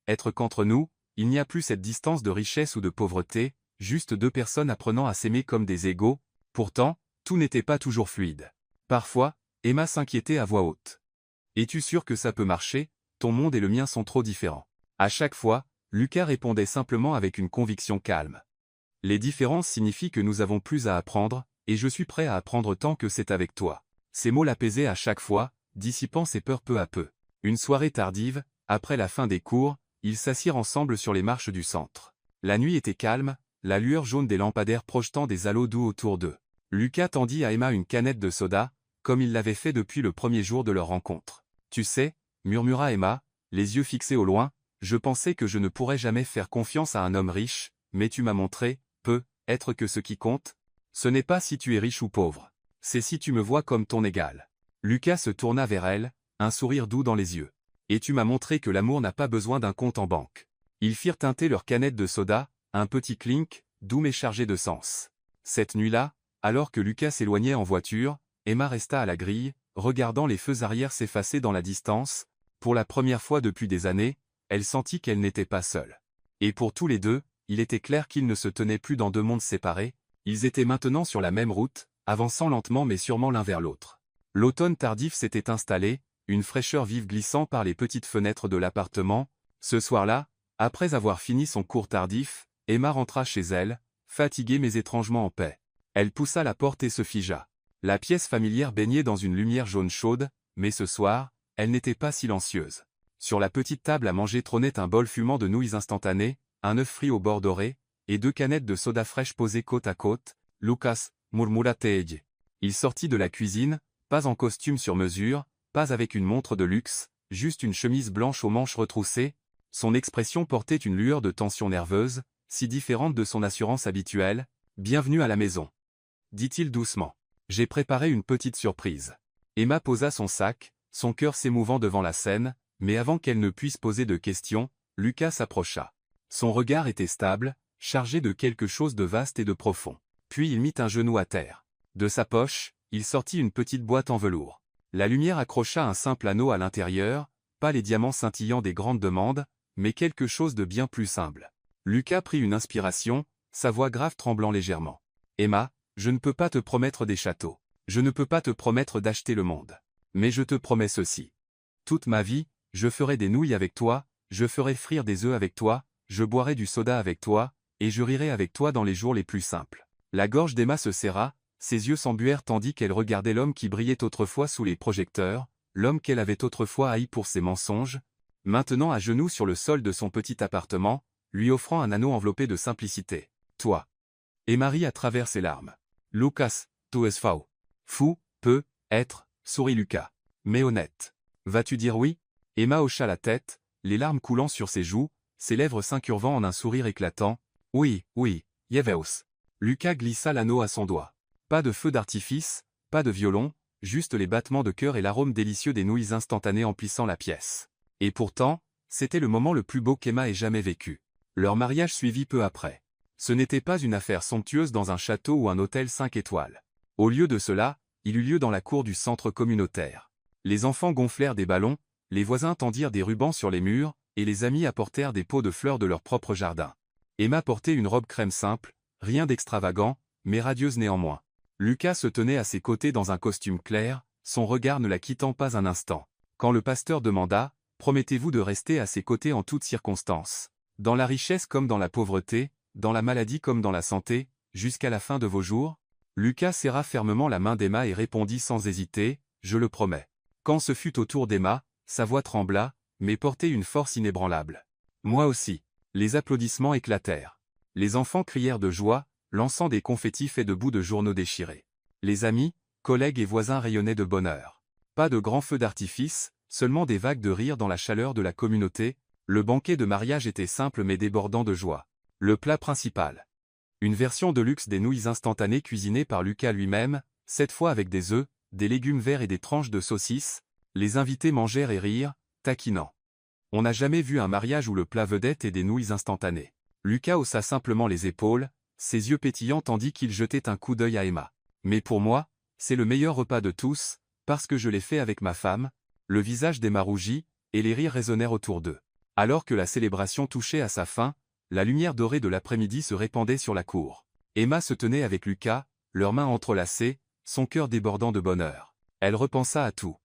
Être qu'entre nous, il n'y a plus cette distance de richesse ou de pauvreté, juste deux personnes apprenant à s'aimer comme des égaux. Pourtant, tout n'était pas toujours fluide. Parfois, Emma s'inquiétait à voix haute. « Es-tu sûr que ça peut marcher? Ton monde et le mien sont trop différents. » À chaque fois, Lucas répondait simplement avec une conviction calme. « Les différences signifient que nous avons plus à apprendre, et je suis prêt à apprendre tant que c'est avec toi. » Ces mots l'apaisaient à chaque fois, dissipant ses peurs peu à peu. Une soirée tardive, après la fin des cours, ils s'assirent ensemble sur les marches du centre. La nuit était calme, la lueur jaune des lampadaires projetant des halos doux autour d'eux. Lucas tendit à Emma une canette de soda, comme il l'avait fait depuis le premier jour de leur rencontre. « Tu sais, » murmura Emma, les yeux fixés au loin, « je pensais que je ne pourrais jamais faire confiance à un homme riche, mais tu m'as montré, être que ce qui compte. Ce n'est pas si tu es riche ou pauvre. C'est si tu me vois comme ton égal. » Lucas se tourna vers elle, un sourire doux dans les yeux. « Et tu m'as montré que l'amour n'a pas besoin d'un compte en banque. » Ils firent teinter leur canette de soda, un petit clink, doux mais chargé de sens. Cette nuit-là, alors que Lucas s'éloignait en voiture, Emma resta à la grille, regardant les feux arrière s'effacer dans la distance. Pour la première fois depuis des années, elle sentit qu'elle n'était pas seule. Et pour tous les deux, il était clair qu'ils ne se tenaient plus dans deux mondes séparés, ils étaient maintenant sur la même route, avançant lentement mais sûrement l'un vers l'autre. L'automne tardif s'était installé, une fraîcheur vive glissant par les petites fenêtres de l'appartement. Ce soir-là, après avoir fini son cours tardif, Emma rentra chez elle, fatiguée mais étrangement en paix. Elle poussa la porte et se figea. La pièce familière baignait dans une lumière jaune chaude, mais ce soir, elle n'était pas silencieuse. Sur la petite table à manger trônait un bol fumant de nouilles instantanées, un œuf frit au beurre doré, et deux canettes de soda fraîche posées côte à côte. « Lucas, murmura-t-elle. » Il sortit de la cuisine, pas en costume sur mesure, pas avec une montre de luxe, juste une chemise blanche aux manches retroussées. Son expression portait une lueur de tension nerveuse, si différente de son assurance habituelle. « Bienvenue à la maison, » dit-il doucement. « J'ai préparé une petite surprise. » Emma posa son sac, son cœur s'émouvant devant la scène, mais avant qu'elle ne puisse poser de questions, Lucas s'approcha. Son regard était stable, chargé de quelque chose de vaste et de profond. Puis il mit un genou à terre. De sa poche, il sortit une petite boîte en velours. La lumière accrocha un simple anneau à l'intérieur, pas les diamants scintillants des grandes demandes, mais quelque chose de bien plus simple. Lucas prit une inspiration, sa voix grave tremblant légèrement. « Emma, je ne peux pas te promettre des châteaux. Je ne peux pas te promettre d'acheter le monde. Mais je te promets ceci. Toute ma vie, je ferai des nouilles avec toi, je ferai frire des œufs avec toi, je boirai du soda avec toi, et je rirai avec toi dans les jours les plus simples. » La gorge d'Emma se serra, ses yeux s'embuèrent tandis qu'elle regardait l'homme qui brillait autrefois sous les projecteurs, l'homme qu'elle avait autrefois haï pour ses mensonges, maintenant à genoux sur le sol de son petit appartement, lui offrant un anneau enveloppé de simplicité. « Toi. » Emma rit à travers ses larmes. « Lucas, tu es fou. »« Fou, être, sourit Lucas. Mais honnête. Vas-tu dire oui ?» Emma hocha la tête, les larmes coulant sur ses joues, ses lèvres s'incurvant en un sourire éclatant. « Oui, Yeveus. » Lucas glissa l'anneau à son doigt. Pas de feu d'artifice, pas de violon, juste les battements de cœur et l'arôme délicieux des nouilles instantanées emplissant la pièce. Et pourtant, c'était le moment le plus beau qu'Emma ait jamais vécu. Leur mariage suivit peu après. Ce n'était pas une affaire somptueuse dans un château ou un hôtel 5 étoiles. Au lieu de cela, il eut lieu dans la cour du centre communautaire. Les enfants gonflèrent des ballons, les voisins tendirent des rubans sur les murs, et les amis apportèrent des pots de fleurs de leur propre jardin. Emma portait une robe crème simple, rien d'extravagant, mais radieuse néanmoins. Lucas se tenait à ses côtés dans un costume clair, son regard ne la quittant pas un instant. Quand le pasteur demanda « Promettez-vous de rester à ses côtés en toutes circonstances, dans la richesse comme dans la pauvreté, dans la maladie comme dans la santé, jusqu'à la fin de vos jours ?» Lucas serra fermement la main d'Emma et répondit sans hésiter « Je le promets. » Quand ce fut au tour d'Emma, sa voix trembla, mais portait une force inébranlable. « Moi aussi. » Les applaudissements éclatèrent. Les enfants crièrent de joie, lançant des confettis faits de bouts de journaux déchirés. Les amis, collègues et voisins rayonnaient de bonheur. Pas de grands feux d'artifice, seulement des vagues de rire dans la chaleur de la communauté. Le banquet de mariage était simple mais débordant de joie. Le plat principal. Une version de luxe des nouilles instantanées cuisinées par Lucas lui-même, cette fois avec des œufs, des légumes verts et des tranches de saucisses. Les invités mangèrent et rirent, taquinant. On n'a jamais vu un mariage où le plat vedette est des nouilles instantanées. Lucas haussa simplement les épaules, ses yeux pétillants tandis qu'il jetait un coup d'œil à Emma. Mais pour moi, c'est le meilleur repas de tous, parce que je l'ai fait avec ma femme. Le visage d'Emma rougit, et les rires résonnèrent autour d'eux. Alors que la célébration touchait à sa fin, la lumière dorée de l'après-midi se répandait sur la cour. Emma se tenait avec Lucas, leurs mains entrelacées, son cœur débordant de bonheur. Elle repensa à tout.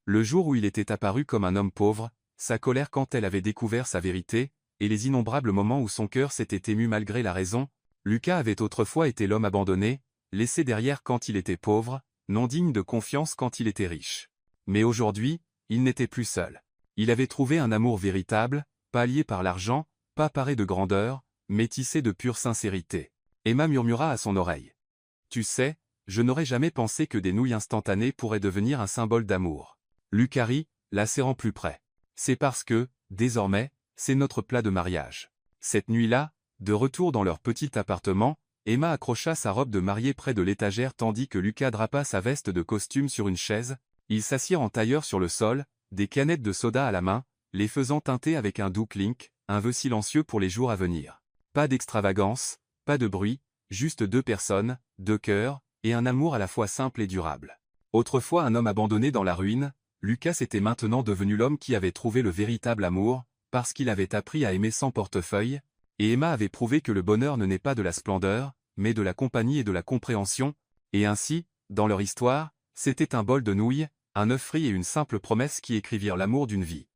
Le jour où il était apparu comme un homme pauvre, sa colère quand elle avait découvert sa vérité, et les innombrables moments où son cœur s'était ému malgré la raison. Lucas avait autrefois été l'homme abandonné, laissé derrière quand il était pauvre, non digne de confiance quand il était riche. Mais aujourd'hui, il n'était plus seul. Il avait trouvé un amour véritable, pas lié par l'argent, pas paré de grandeur, mais tissé de pure sincérité. Emma murmura à son oreille. « Tu sais, je n'aurais jamais pensé que des nouilles instantanées pourraient devenir un symbole d'amour. » Lucas rit, la serrant plus près. « C'est parce que, désormais, c'est notre plat de mariage. » Cette nuit-là, de retour dans leur petit appartement, Emma accrocha sa robe de mariée près de l'étagère tandis que Lucas drapa sa veste de costume sur une chaise. Ils s'assirent en tailleur sur le sol, des canettes de soda à la main, les faisant teinter avec un doux clink, un vœu silencieux pour les jours à venir. Pas d'extravagance, pas de bruit, juste deux personnes, deux cœurs, et un amour à la fois simple et durable. Autrefois un homme abandonné dans la ruine, Lucas était maintenant devenu l'homme qui avait trouvé le véritable amour, parce qu'il avait appris à aimer sans portefeuille, et Emma avait prouvé que le bonheur ne naît pas de la splendeur, mais de la compagnie et de la compréhension, et ainsi, dans leur histoire, c'était un bol de nouilles, un œuf frit et une simple promesse qui écrivirent l'amour d'une vie.